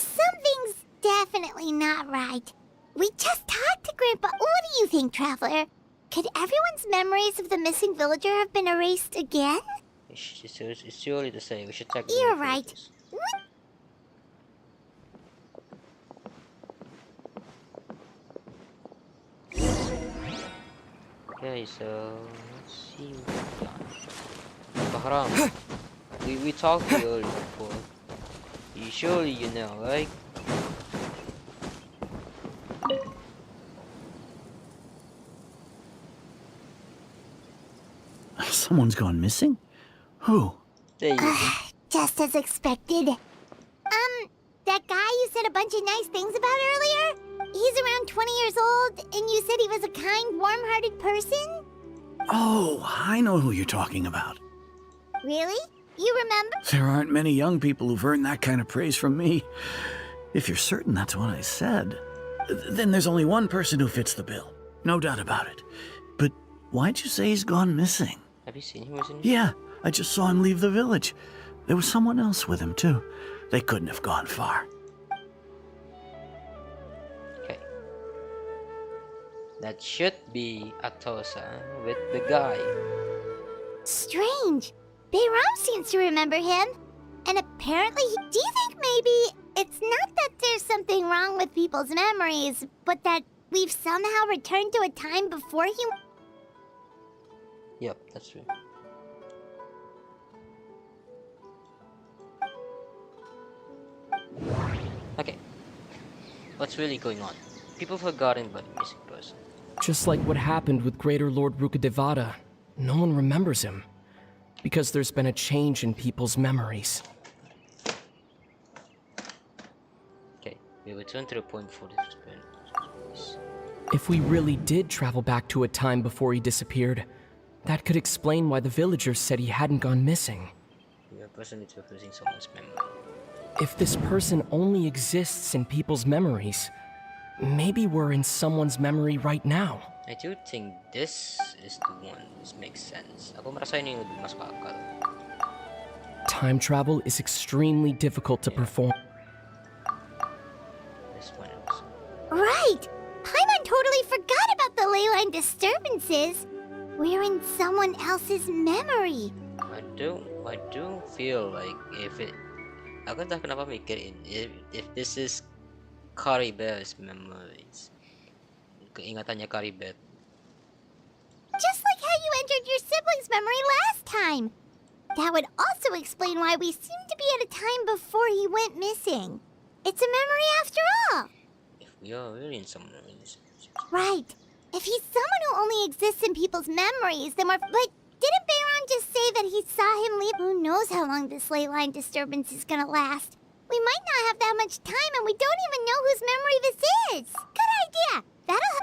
Something's definitely not right. We just talked to Grandpa. What do you think, Traveler? Could everyone's memories of the missing villager have been erased again? It's too early to say. We should check. You're right. What? Okay, so let's see what we've done. Bahram, we talked to you earlier before. Surely you know, right? Someone's gone missing? Who? There you go. Just as expected. That guy you said a bunch of nice things about earlier? He's around 20 years old, and you said he was a kind, warm-hearted person? Oh, I know who you're talking about. Really? You remember? There aren't many young people who've earned that kind of praise from me. If you're certain that's what I said, then there's only one person who fits the bill. No doubt about it. But why'd you say he's gone missing? Have you seen him recently? Yeah, I just saw him leave the village. There was someone else with him, too. They couldn't have gone far. Okay. That should be Atosa with the guy. Strange. Bayram seems to remember him. And apparently, do you think maybe it's not that there's something wrong with people's memories, but that we've somehow returned to a time before he... Yep, that's true. Okay. What's really going on? People forgotten about the missing person. Just like what happened with Greater Lord Rukadevada, no one remembers him. Because there's been a change in people's memories. Okay, we return to the point before this is. If we really did travel back to a time before he disappeared, that could explain why the villagers said he hadn't gone missing. We are personally losing someone's memory. If this person only exists in people's memories, maybe we're in someone's memory right now. I do think this is the one. This makes sense. Ako merasa ini yang lebih masuk akal. Time travel is extremely difficult to perform. This one also. Right! Paimon totally forgot about the ley line disturbances. We're in someone else's memory. I do feel like if it... Aku entah kenapa mikirin if this is Caribet's memories. Keingatannya Caribet. Just like how you entered your sibling's memory last time. That would also explain why we seem to be at a time before he went missing. It's a memory after all. If we are really in someone else. Right. If he's someone who only exists in people's memories, then we're... But didn't Bayron just say that he saw him leave? Who knows how long this ley line disturbance is gonna last? We might not have that much time, and we don't even know whose memory this is. Good idea.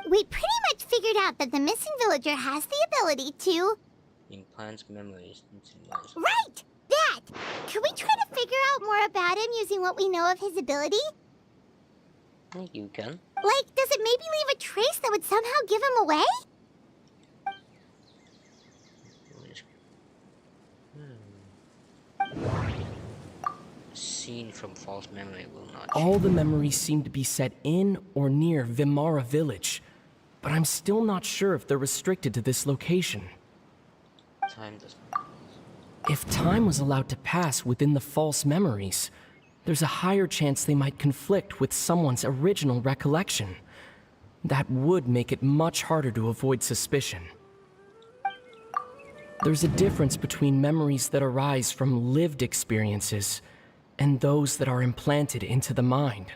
We pretty much figured out that the missing villager has the ability to... Implants memories into minds. Right! That! Can we try to figure out more about him using what we know of his ability? I think you can. Like, does it maybe leave a trace that would somehow give him away? Scene from false memory will not All change. the memories seem to be set in or near Vimara village, but I'm still not sure if they're restricted to this location. Time doesn't. If time was allowed to pass within the false memories, there's a higher chance they might conflict with someone's original recollection. That would make it much harder to avoid suspicion. There's a difference between memories that arise from lived experiences and those that are implanted into the mind.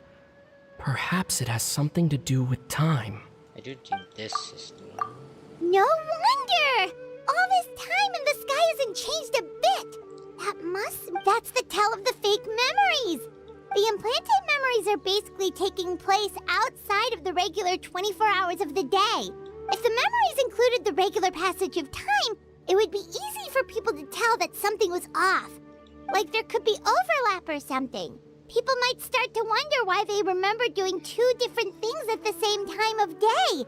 Perhaps it has something to do with time. I do think this is the one. No wonder! All this time and the sky hasn't changed a bit! That's the tell of the fake memories! The implanted memories are basically taking place outside of the regular 24 hours of the day. If the memories included the regular passage of time, it would be easy for people to tell that something was off. Like there could be overlap or something. People might start to wonder why they remember doing two different things at the same time of day.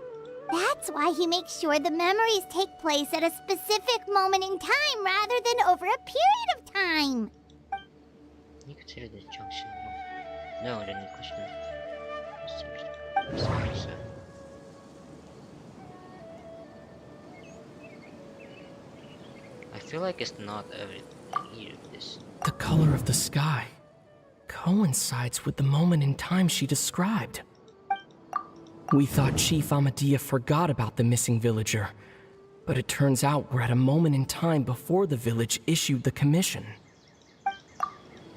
That's why he makes sure the memories take place at a specific moment in time rather than over a period of time. You consider this junction. No, then the question. I feel like it's not either of this. The color of the sky coincides with the moment in time she described. We thought Chief Amadea forgot about the missing villager, but it turns out we're at a moment in time before the village issued the commission.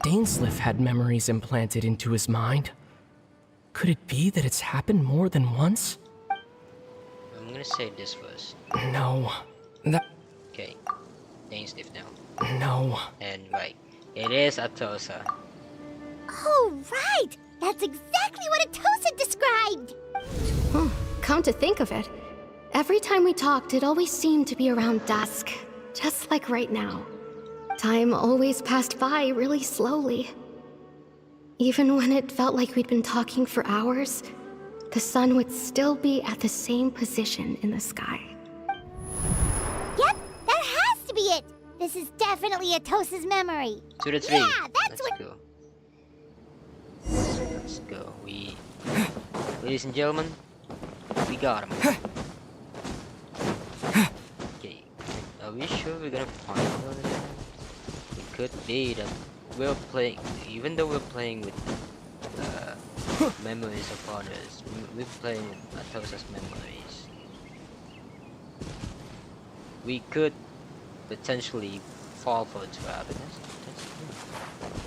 Dainsleif had memories implanted into his mind. Could it be that it's happened more than once? I'm gonna say this first. No. Okay. Dainsleif now. No. And right. It is Atosa. Oh, right! That's exactly what Atosa described! Come to think of it, every time we talked, it always seemed to be around dusk, just like right now. Time always passed by really slowly. Even when it felt like we'd been talking for hours, the sun would still be at the same position in the sky. Yep, that has to be it! This is definitely Atosa's memory. 2 to 3. Yeah, that's Let's go. Let's go. Ladies and gentlemen, we got him. Okay, are we sure we're gonna find him? It could be that we're playing, even though we're playing with memories of others, we're playing with Atosa's memories. We could potentially fall for a trap.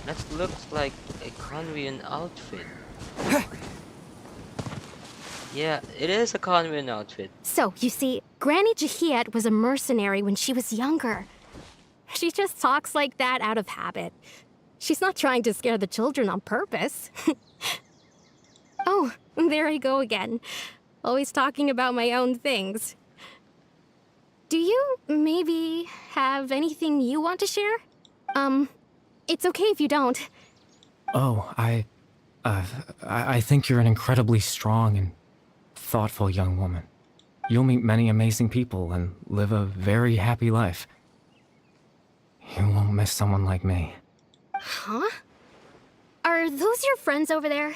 That looks like a Conrian outfit. Yeah, it is a Conrian outfit. So, you see, Granny Jahiet was a mercenary when she was younger. She just talks like that out of habit. She's not trying to scare the children on purpose. Oh, there I go again. Always talking about my own things. Do you maybe have anything you want to share? It's okay if you don't. Oh, I think you're an incredibly strong and thoughtful young woman. You'll meet many amazing people and live a very happy life. You won't miss someone like me. Huh? Are those your friends over there?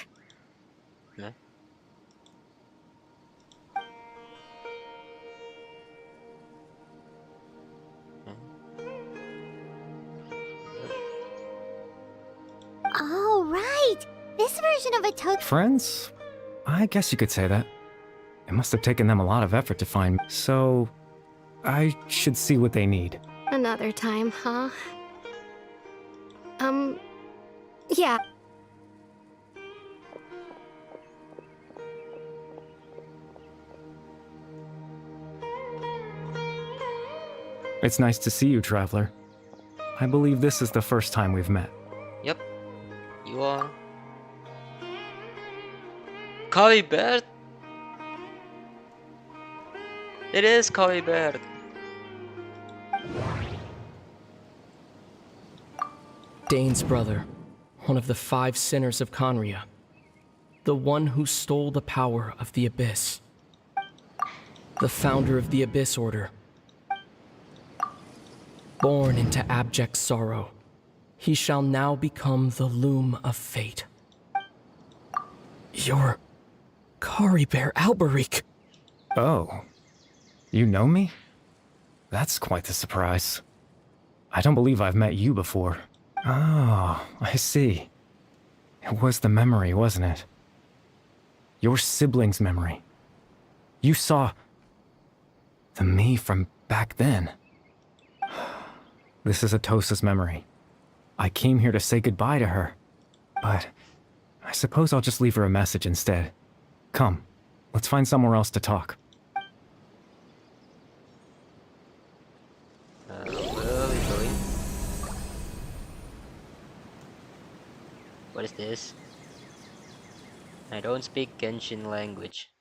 No? Oh, right! This version of Atosa... Friends? I guess you could say that. It must have taken them a lot of effort to find me, so I should see what they need. Another time, huh? Yeah. It's nice to see you, Traveler. I believe this is the first time we've met. Yep, you are. Calibert! It is Calibert! Dane's brother, one of the 5 sinners of Conria. The one who stole the power of the Abyss. The founder of the Abyss Order. Born into abject sorrow, he shall now become the Loom of Fate. You're Caribert Alberic. Oh. You know me? That's quite the surprise. I don't believe I've met you before. Oh, I see. It was the memory, wasn't it? Your sibling's memory. You saw the me from back then. This is Atosa's memory. I came here to say goodbye to her, but I suppose I'll just leave her a message instead. Come, let's find somewhere else to talk. Where are we going? What is this? I don't speak Genshin language.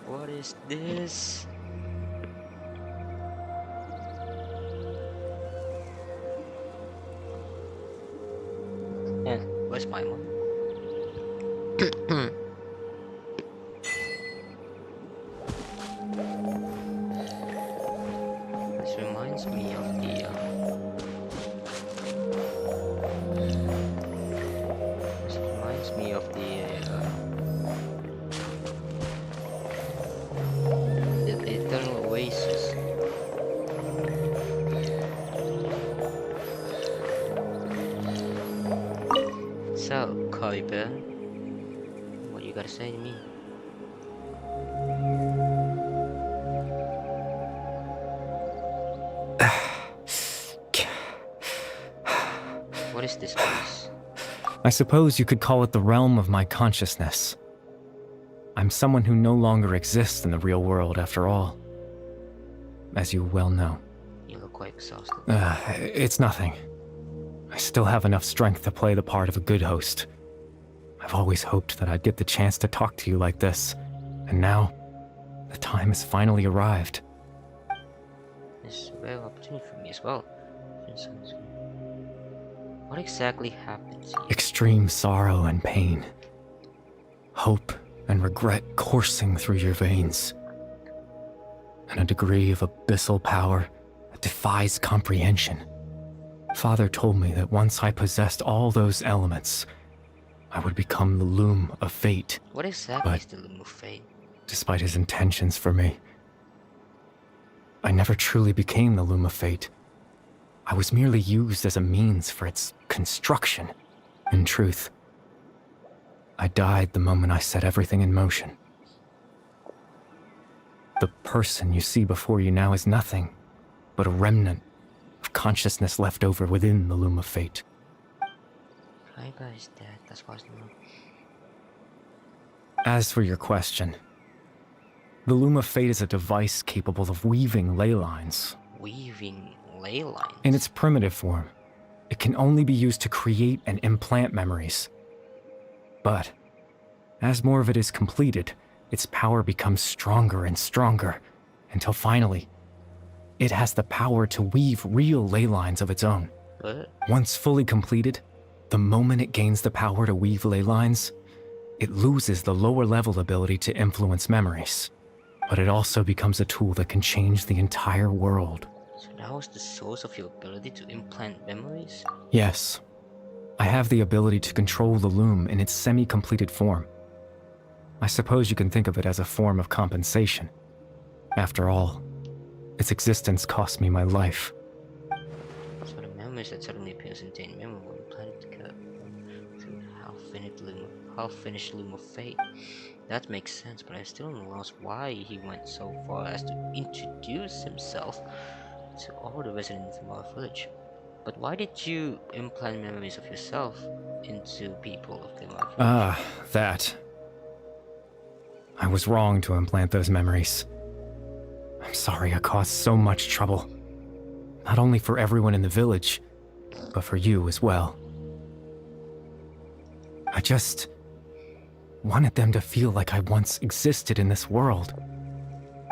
What is this? Yeah, where's my one? This reminds me of the this reminds me of the Eternal Oasis. So, Kuiper, what you gotta say to me? What is this place? I suppose you could call it the realm of my consciousness. I'm someone who no longer exists in the real world, after all. As you well know. You look quite exhausted. It's nothing. I still have enough strength to play the part of a good host. I've always hoped that I'd get the chance to talk to you like this, and now, the time has finally arrived. This is a rare opportunity for me as well. What exactly happens here? Extreme sorrow and pain. Hope and regret coursing through your veins. And a degree of abyssal power that defies comprehension. Father told me that once I possessed all those elements, I would become the Loom of Fate. What exactly is the Loom of Fate? Despite his intentions for me, I never truly became the Loom of Fate. I was merely used as a means for its construction. In truth, I died the moment I set everything in motion. The person you see before you now is nothing but a remnant of consciousness left over within the Loom of Fate. Kaiba is dead, that's what's new. As for your question, the Loom of Fate is a device capable of weaving ley lines. Weaving ley lines? In its primitive form, it can only be used to create and implant memories. But, as more of it is completed, its power becomes stronger and stronger, until finally, it has the power to weave real ley lines of its own. What? Once fully completed, the moment it gains the power to weave ley lines, it loses the lower level ability to influence memories. But it also becomes a tool that can change the entire world. So that was the source of your ability to implant memories? Yes. I have the ability to control the loom in its semi-completed form. I suppose you can think of it as a form of compensation. After all, its existence cost me my life. So the memories that suddenly appears in Dane memory were implanted together through the half-finished loom of fate. That makes sense, but I still am lost why he went so far as to introduce himself to all the residents of our village. But why did you implant memories of yourself into people of the village? Ah, that. I was wrong to implant those memories. I'm sorry I caused so much trouble. Not only for everyone in the village, but for you as well. I just wanted them to feel like I once existed in this world.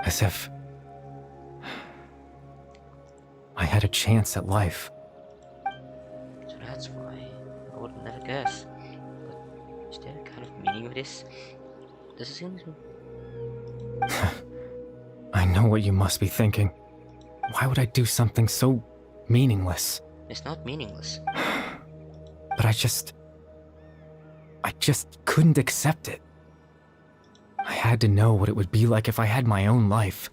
As if I had a chance at life. So that's why. I would never guess. But is there a kind of meaning with this? Does it seem to... I know what you must be thinking. Why would I do something so meaningless? It's not meaningless. But I just couldn't accept it. I had to know what it would be like if I had my own life.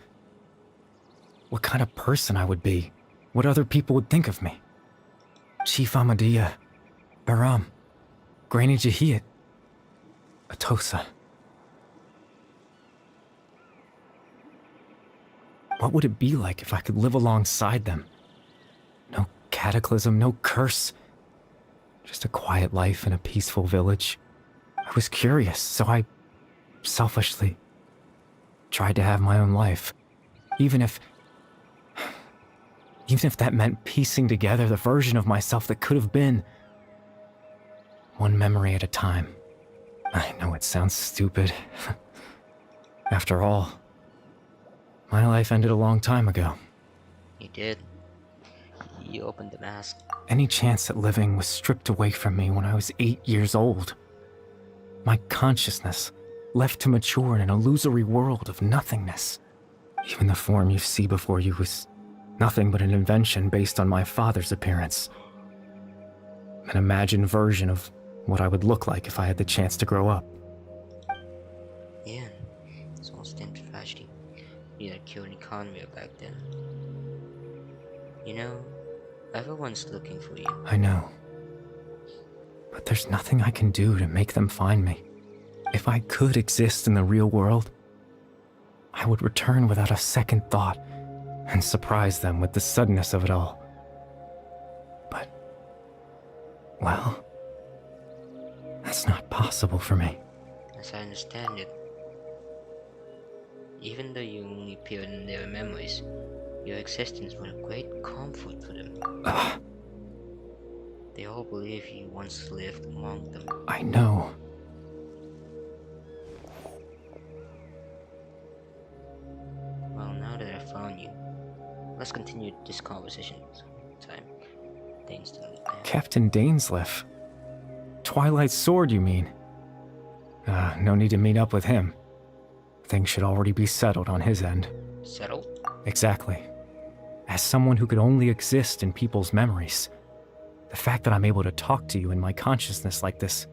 What kind of person I would be. What other people would think of me. Chief Ahmadiyya, Baram, Granny Jahiyat, Atosa. What would it be like if I could live alongside them? No cataclysm, no curse. Just a quiet life in a peaceful village. I was curious, so I selfishly tried to have my own life. Even if that meant piecing together the version of myself that could have been. One memory at a time. I know it sounds stupid. After all, my life ended a long time ago. He did. He opened the mask. Any chance at living was stripped away from me when I was 8 years old. My consciousness left to mature in an illusory world of nothingness. Even the form you see before you was nothing but an invention based on my father's appearance. An imagined version of what I would look like if I had the chance to grow up. Yeah, it's all stemmed from tragedy. We had killed an economy back then. You know, everyone's looking for you. I know. But there's nothing I can do to make them find me. If I could exist in the real world, I would return without a second thought and surprise them with the suddenness of it all. But, well, that's not possible for me. As I understand it, even though you only appear in their memories, your existence was a great comfort for them. They all believe you once lived among them. I know. Well, now that I found you, let's continue this conversation sometime. Thanks to the man. Captain Dainsleif. Twilight Sword, you mean? No need to meet up with him. Things should already be settled on his end. Settled? Exactly. As someone who could only exist in people's memories, the fact that I'm able to talk to you in my consciousness like this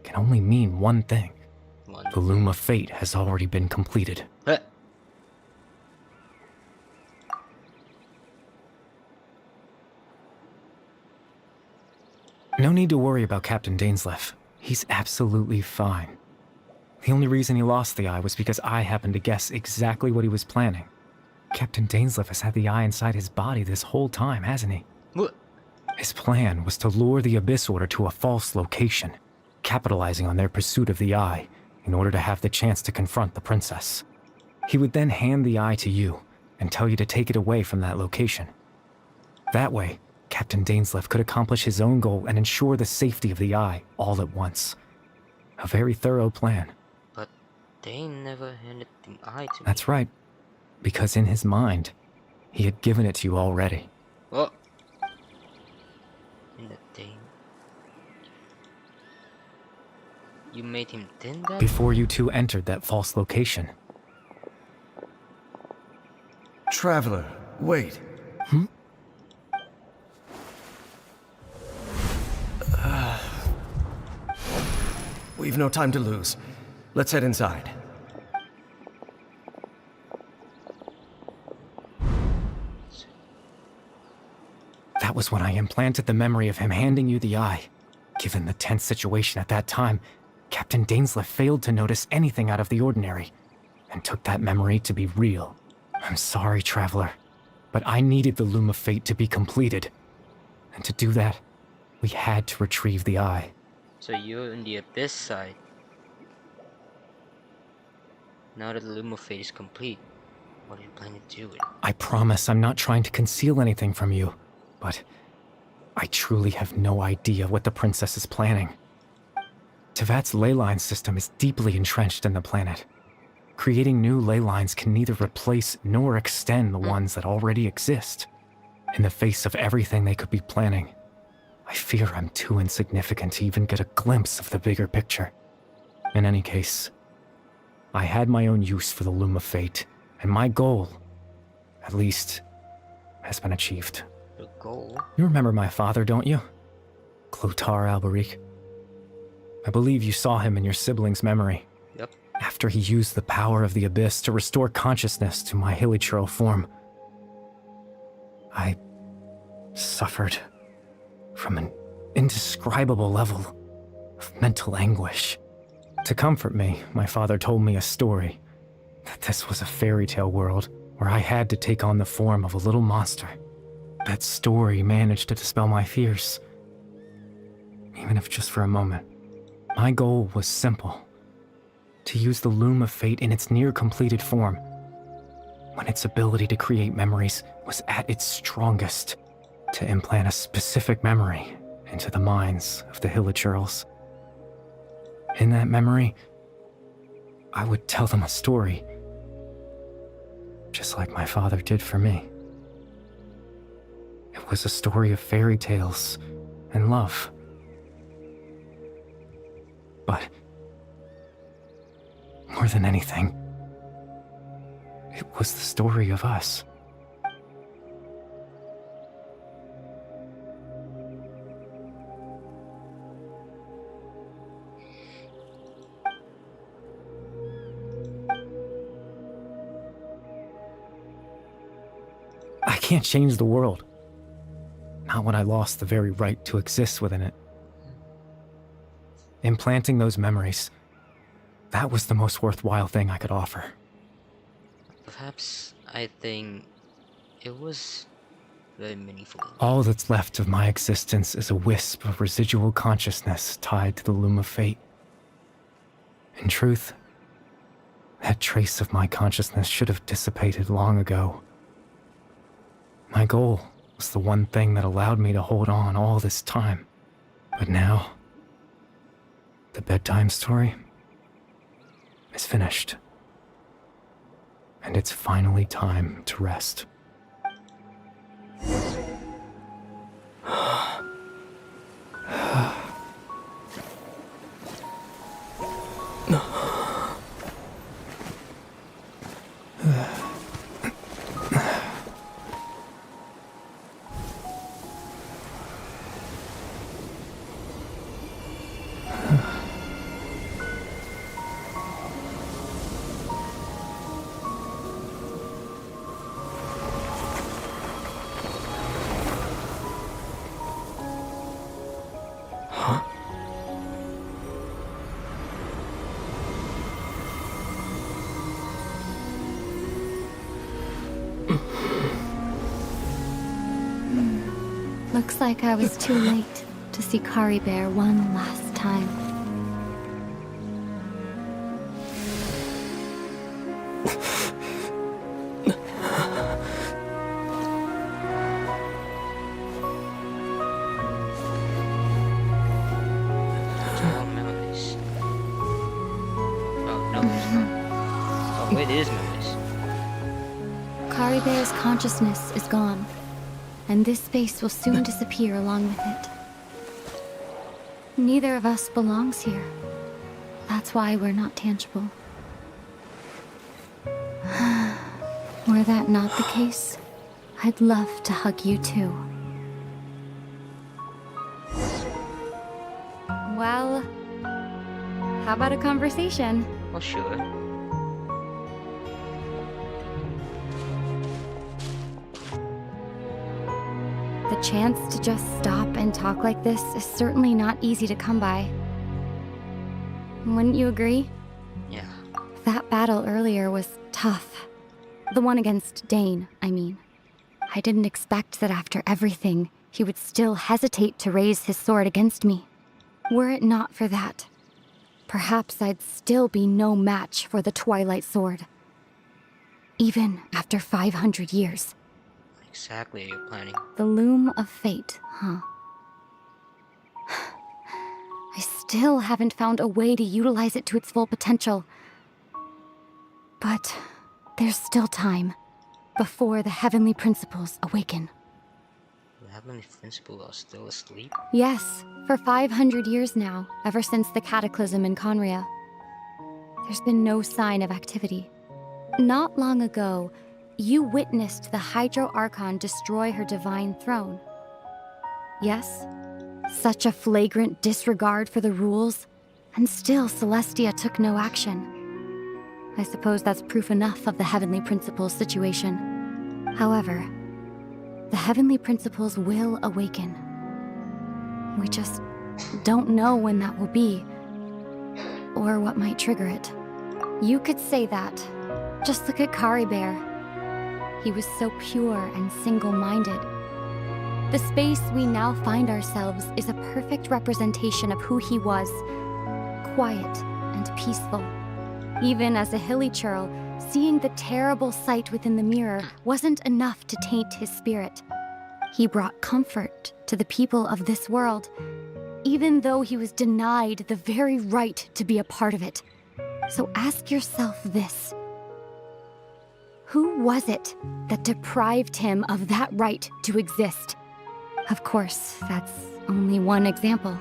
can only mean one thing. The loom of fate has already been completed. No need to worry about Captain Dainsleif. He's absolutely fine. The only reason he lost the eye was because I happened to guess exactly what he was planning. Captain Dainsleif has had the eye inside his body this whole time, hasn't he? What? His plan was to lure the Abyss Order to a false location, capitalizing on their pursuit of the eye in order to have the chance to confront the princess. He would then hand the eye to you and tell you to take it away from that location. That way, Captain Dainsleif could accomplish his own goal and ensure the safety of the eye all at once. A very thorough plan. But they never handed the eye to me. That's right. Because in his mind, he had given it to you already. What? In the thing? You made him think that? Before you two entered that false location. Traveler, wait. We've no time to lose. Let's head inside. That was when I implanted the memory of him handing you the eye. Given the tense situation at that time, Captain Dainsleif failed to notice anything out of the ordinary, and took that memory to be real. I'm sorry, Traveler, but I needed the Loom of Fate to be completed. And to do that, we had to retrieve the eye. So you're on the abyss side. Now that the Loom of Fate is complete, what are you planning to do with it? I promise I'm not trying to conceal anything from you, but I truly have no idea what the Princess is planning. Tevat's ley line system is deeply entrenched in the planet. Creating new ley lines can neither replace nor extend the ones that already exist. In the face of everything they could be planning, I fear I'm too insignificant to even get a glimpse of the bigger picture. In any case, I had my own use for the Loom of Fate, and my goal, at least, has been achieved. Your goal? You remember my father, don't you? Clotar Alberic. I believe you saw him in your sibling's memory. Yep. After he used the power of the Abyss to restore consciousness to my hilichurl form, I suffered from an indescribable level of mental anguish. To comfort me, my father told me a story, that this was a fairy tale world where I had to take on the form of a little monster. That story managed to dispel my fears, even if just for a moment. My goal was simple: to use the Loom of Fate in its near-completed form, when its ability to create memories was at its strongest, to implant a specific memory into the minds of the hilichurls. In that memory, I would tell them a story, just like my father did for me. It was a story of fairy tales and love. But more than anything, it was the story of us. I can't change the world. Not when I lost the very right to exist within it. Implanting those memories, that was the most worthwhile thing I could offer. Perhaps I think it was very meaningful. All that's left of my existence is a wisp of residual consciousness tied to the Loom of Fate. In truth, that trace of my consciousness should have dissipated long ago. My goal was the one thing that allowed me to hold on all this time. But now, the bedtime story is finished. And it's finally time to rest. Looks like I was too late to see Kari Bear one last time. Memories. Oh, no. Oh, wait, it is memories. Kari Bear's consciousness is gone, and this space will soon disappear along with it. Neither of us belongs here. That's why we're not tangible. Were that not the case, I'd love to hug you too. Well, how about a conversation? Oh, sure. The chance to just stop and talk like this is certainly not easy to come by. Wouldn't you agree? Yeah. That battle earlier was tough. The one against Dane, I mean. I didn't expect that after everything, he would still hesitate to raise his sword against me. Were it not for that, perhaps I'd still be no match for the Twilight Sword. Even after 500 years. Exactly, you're planning. The loom of fate, huh? I still haven't found a way to utilize it to its full potential. But there's still time before the heavenly principles awaken. The heavenly principle are still asleep? Yes, for 500 years now, ever since the cataclysm in Conria. There's been no sign of activity. Not long ago, you witnessed the Hydro Archon destroy her divine throne. Yes? Such a flagrant disregard for the rules, and still Celestia took no action. I suppose that's proof enough of the Heavenly Principles situation. However, the Heavenly Principles will awaken. We just don't know when that will be, or what might trigger it. You could say that. Just look at Caribert. He was so pure and single-minded. The space we now find ourselves is a perfect representation of who he was. Quiet and peaceful. Even as a hilly churl, seeing the terrible sight within the mirror wasn't enough to taint his spirit. He brought comfort to the people of this world, even though he was denied the very right to be a part of it. So ask yourself this. Who was it that deprived him of that right to exist? Of course, that's only one example.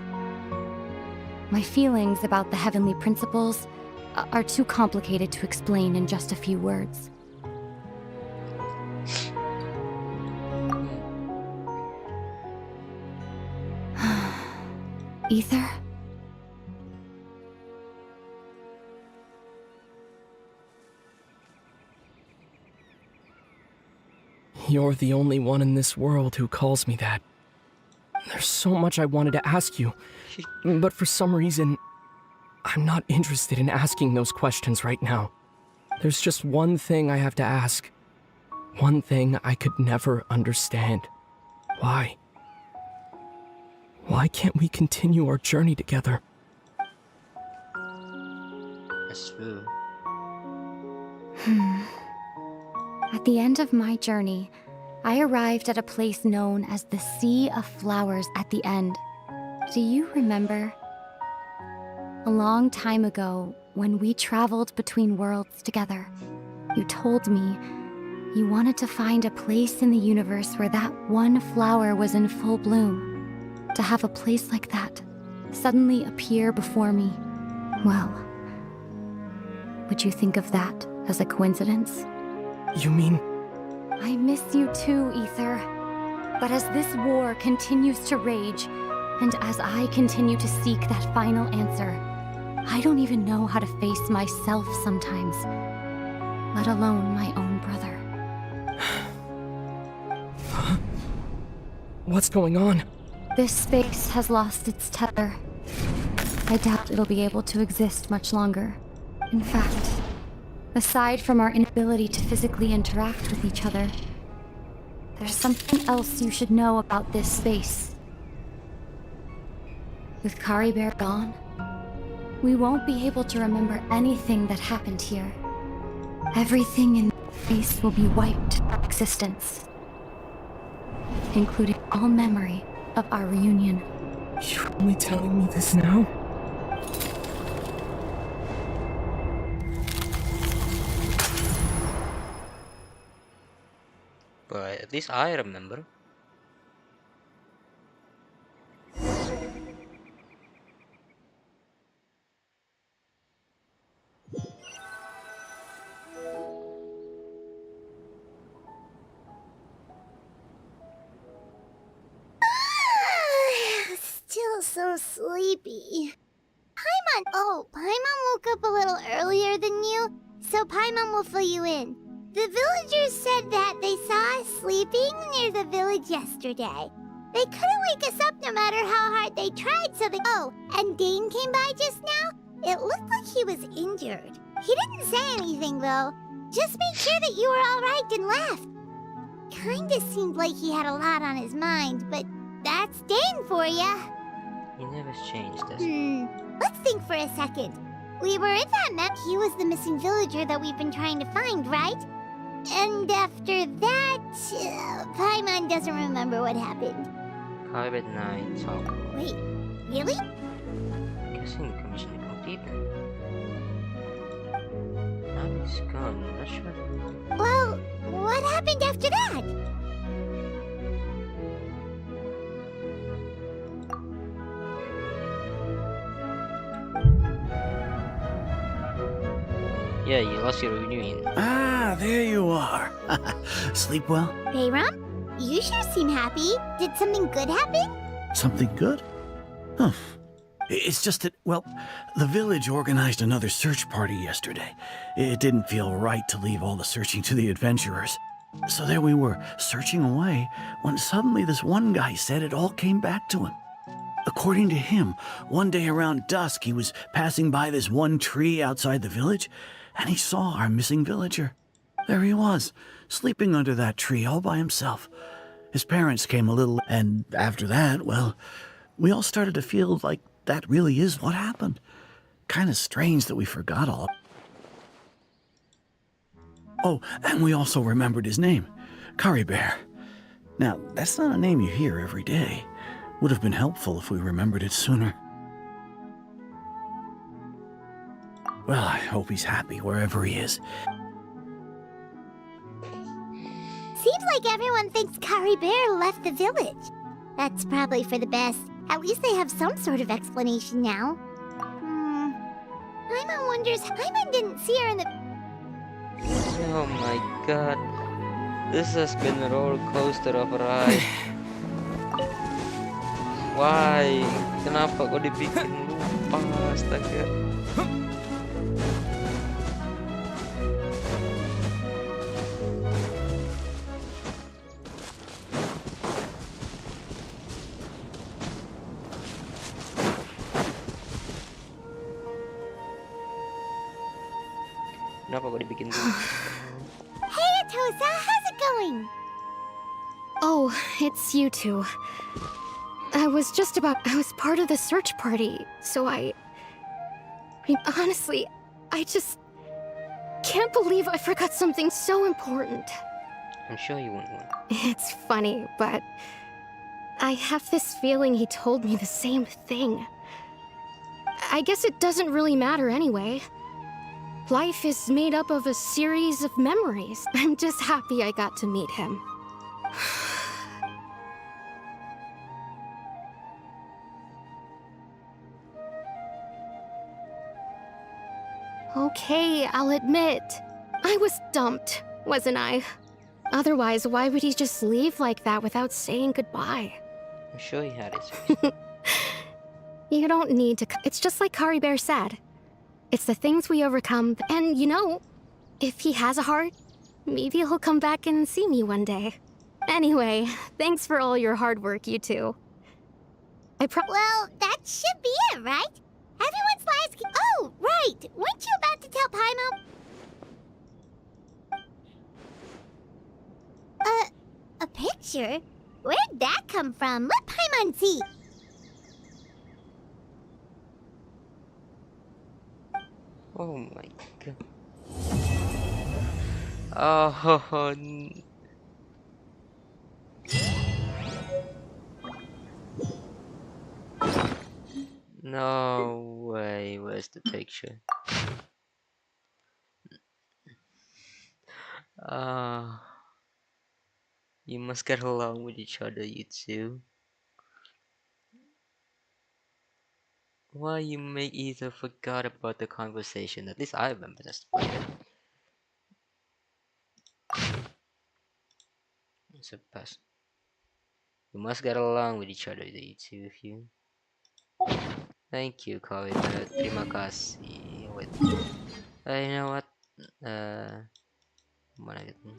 My feelings about the heavenly principles are too complicated to explain in just a few words. Ether? You're the only one in this world who calls me that. There's so much I wanted to ask you, but for some reason, I'm not interested in asking those questions right now. There's just one thing I have to ask. One thing I could never understand. Why? Why can't we continue our journey together? That's true. At the end of my journey, I arrived at a place known as the Sea of Flowers at the end. Do you remember? A long time ago, when we traveled between worlds together, you told me you wanted to find a place in the universe where that one flower was in full bloom. To have a place like that suddenly appear before me, well, would you think of that as a coincidence? You mean... I miss you too, Ether. But as this war continues to rage, and as I continue to seek that final answer, I don't even know how to face myself sometimes, let alone my own brother. What's going on? This space has lost its tether. I doubt it'll be able to exist much longer. In fact, aside from our inability to physically interact with each other, there's something else you should know about this space. With Caribert gone, we won't be able to remember anything that happened here. Everything in this space will be wiped from existence, including all memory of our reunion. You're only telling me this now? But at least I remember. Still so sleepy. Paimon woke up a little earlier than you, so Paimon will fill you in. The villagers said that they saw us sleeping near the village yesterday. They couldn't wake us up no matter how hard they tried, so they... Oh, and Dane came by just now? It looked like he was injured. He didn't say anything, though. Just made sure that you were alright and left. Kinda seemed like he had a lot on his mind, but that's Dane for ya. He never changed, does he? Let's think for a second. We were in that map. He was the missing villager that we've been trying to find, right? And after that, Paimon doesn't remember what happened. Private night talk. Wait, really? Guessing commission completed. Now he's gone. Not sure. Well, what happened after that? Yeah, you lost your reunion. Ah, there you are. Sleep well? Bayram? You sure seem happy. Did something good happen? Something good? Huh. It's just that, well, the village organized another search party yesterday. It didn't feel right to leave all the searching to the adventurers. So there we were, searching away, when suddenly this one guy said it all came back to him. According to him, one day around dusk, he was passing by this one tree outside the village, and he saw our missing villager. There he was, sleeping under that tree all by himself. His parents came a little, and after that, well, we all started to feel like that really is what happened. Kind of strange that we forgot all. Oh, and we also remembered his name, Curry Bear. Now, that's not a name you hear every day. Would have been helpful if we remembered it sooner. Well, I hope he's happy wherever he is. Seems like everyone thinks Curry Bear left the village. That's probably for the best. At least they have some sort of explanation now. Paimon wonders. Paimon didn't see her in the... Oh my god. This has been a roller coaster of a ride. Why? Kenapa kok dibikin lupa? Astaga. Kenapa kok dibikin lupa? Hey, Atosa, how's it going? Oh, it's you two. I was part of the search party, so I mean, honestly, I just can't believe I forgot something so important. I'm sure you won't want. It's funny, but I have this feeling he told me the same thing. I guess it doesn't really matter anyway. Life is made up of a series of memories. I'm just happy I got to meet him. Okay, I'll admit. I was dumped, wasn't I? Otherwise, why would he just leave like that without saying goodbye? I'm sure he had his reason. You don't need to... It's just like Curry Bear said. It's the things we overcome, and you know, if he has a heart, maybe he'll come back and see me one day. Anyway, thanks for all your hard work, you two. Well, that should be it, right? Everyone's lives can... Oh, right! Weren't you about to tell Paimon? A picture? Where'd that come from? Let Paimon see. Oh my god. Oh, no way. Where's the picture? You must get along with each other, you two. Why you make either forgot about the conversation? At least I remember this. It's a pass. You must get along with each other, you two of you. Thank you, Kawhi. Terima kasih. Wait. You know what? Mana gitu?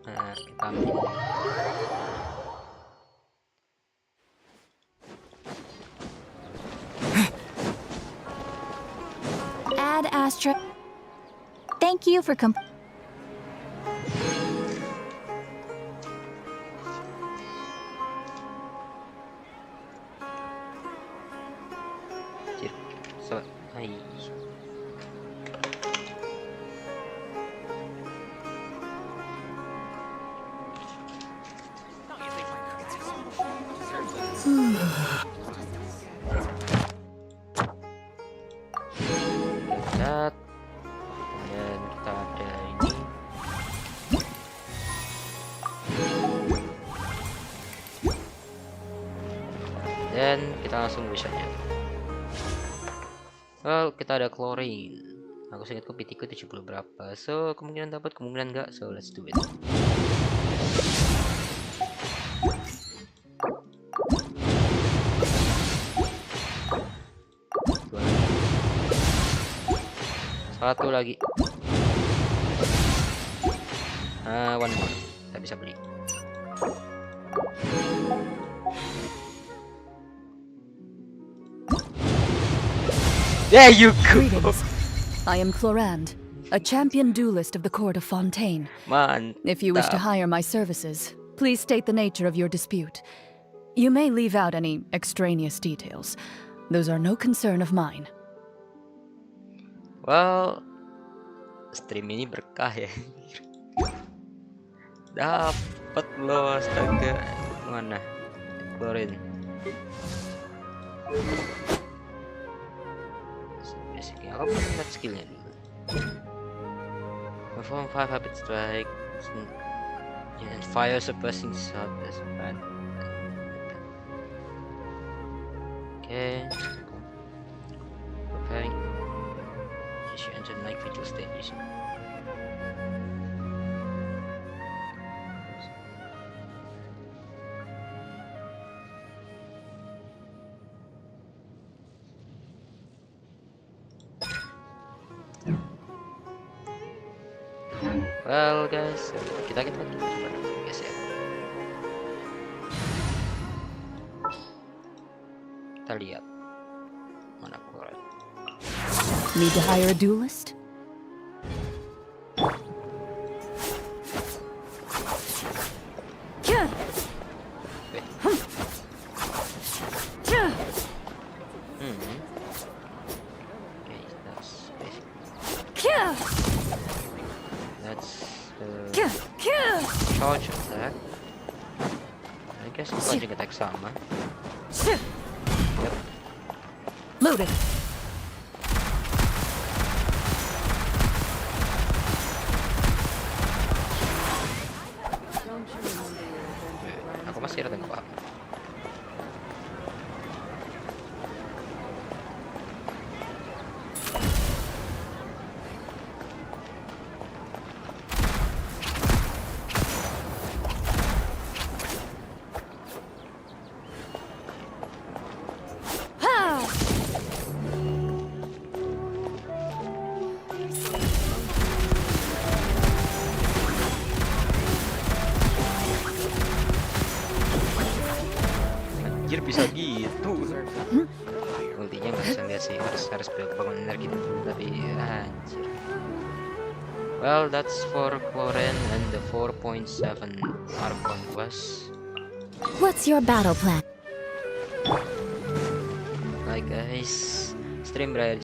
Kita ambil. you for Hai. Lihat. Dan kita ada ini. Dan kita langsung bisa aja. Well, kita ada chlorine. Aku ingatku PT-ku 70 berapa. So, kemungkinan dapat, kemungkinan enggak. So, let's do it. Satu lagi. One more. Kita bisa beli. There you go. Greetings. I am Clorand, a champion duelist of the court of Fontaine. Mantap. If you wish to hire my services, please state the nature of your dispute. You may leave out any extraneous details. Those are no concern of mine. Well, stream ini berkah ya. Dapat loh, astaga. Mana? Chlorine. Basically, aku pengen lihat skillnya dulu. Perform 5 habit strike and fire suppressing shot as bad. Okay. Preparing. You enter night vigil state using. Well guys, kita coba dulu guys ya. Kita lihat mana keluar. Need to hire a duelist? Charge attack. I guess it's punching attack sama. Yep. Loaded. Aku masih ada tengok apa. Anjir bisa gitu. Ultinya nggak bisa lihat sih, harus bangun energi dulu tapi anjir. Well, that's for Chlorine and the 4.7 Archon Quest. What's your battle plan? Hi guys, stream berakhir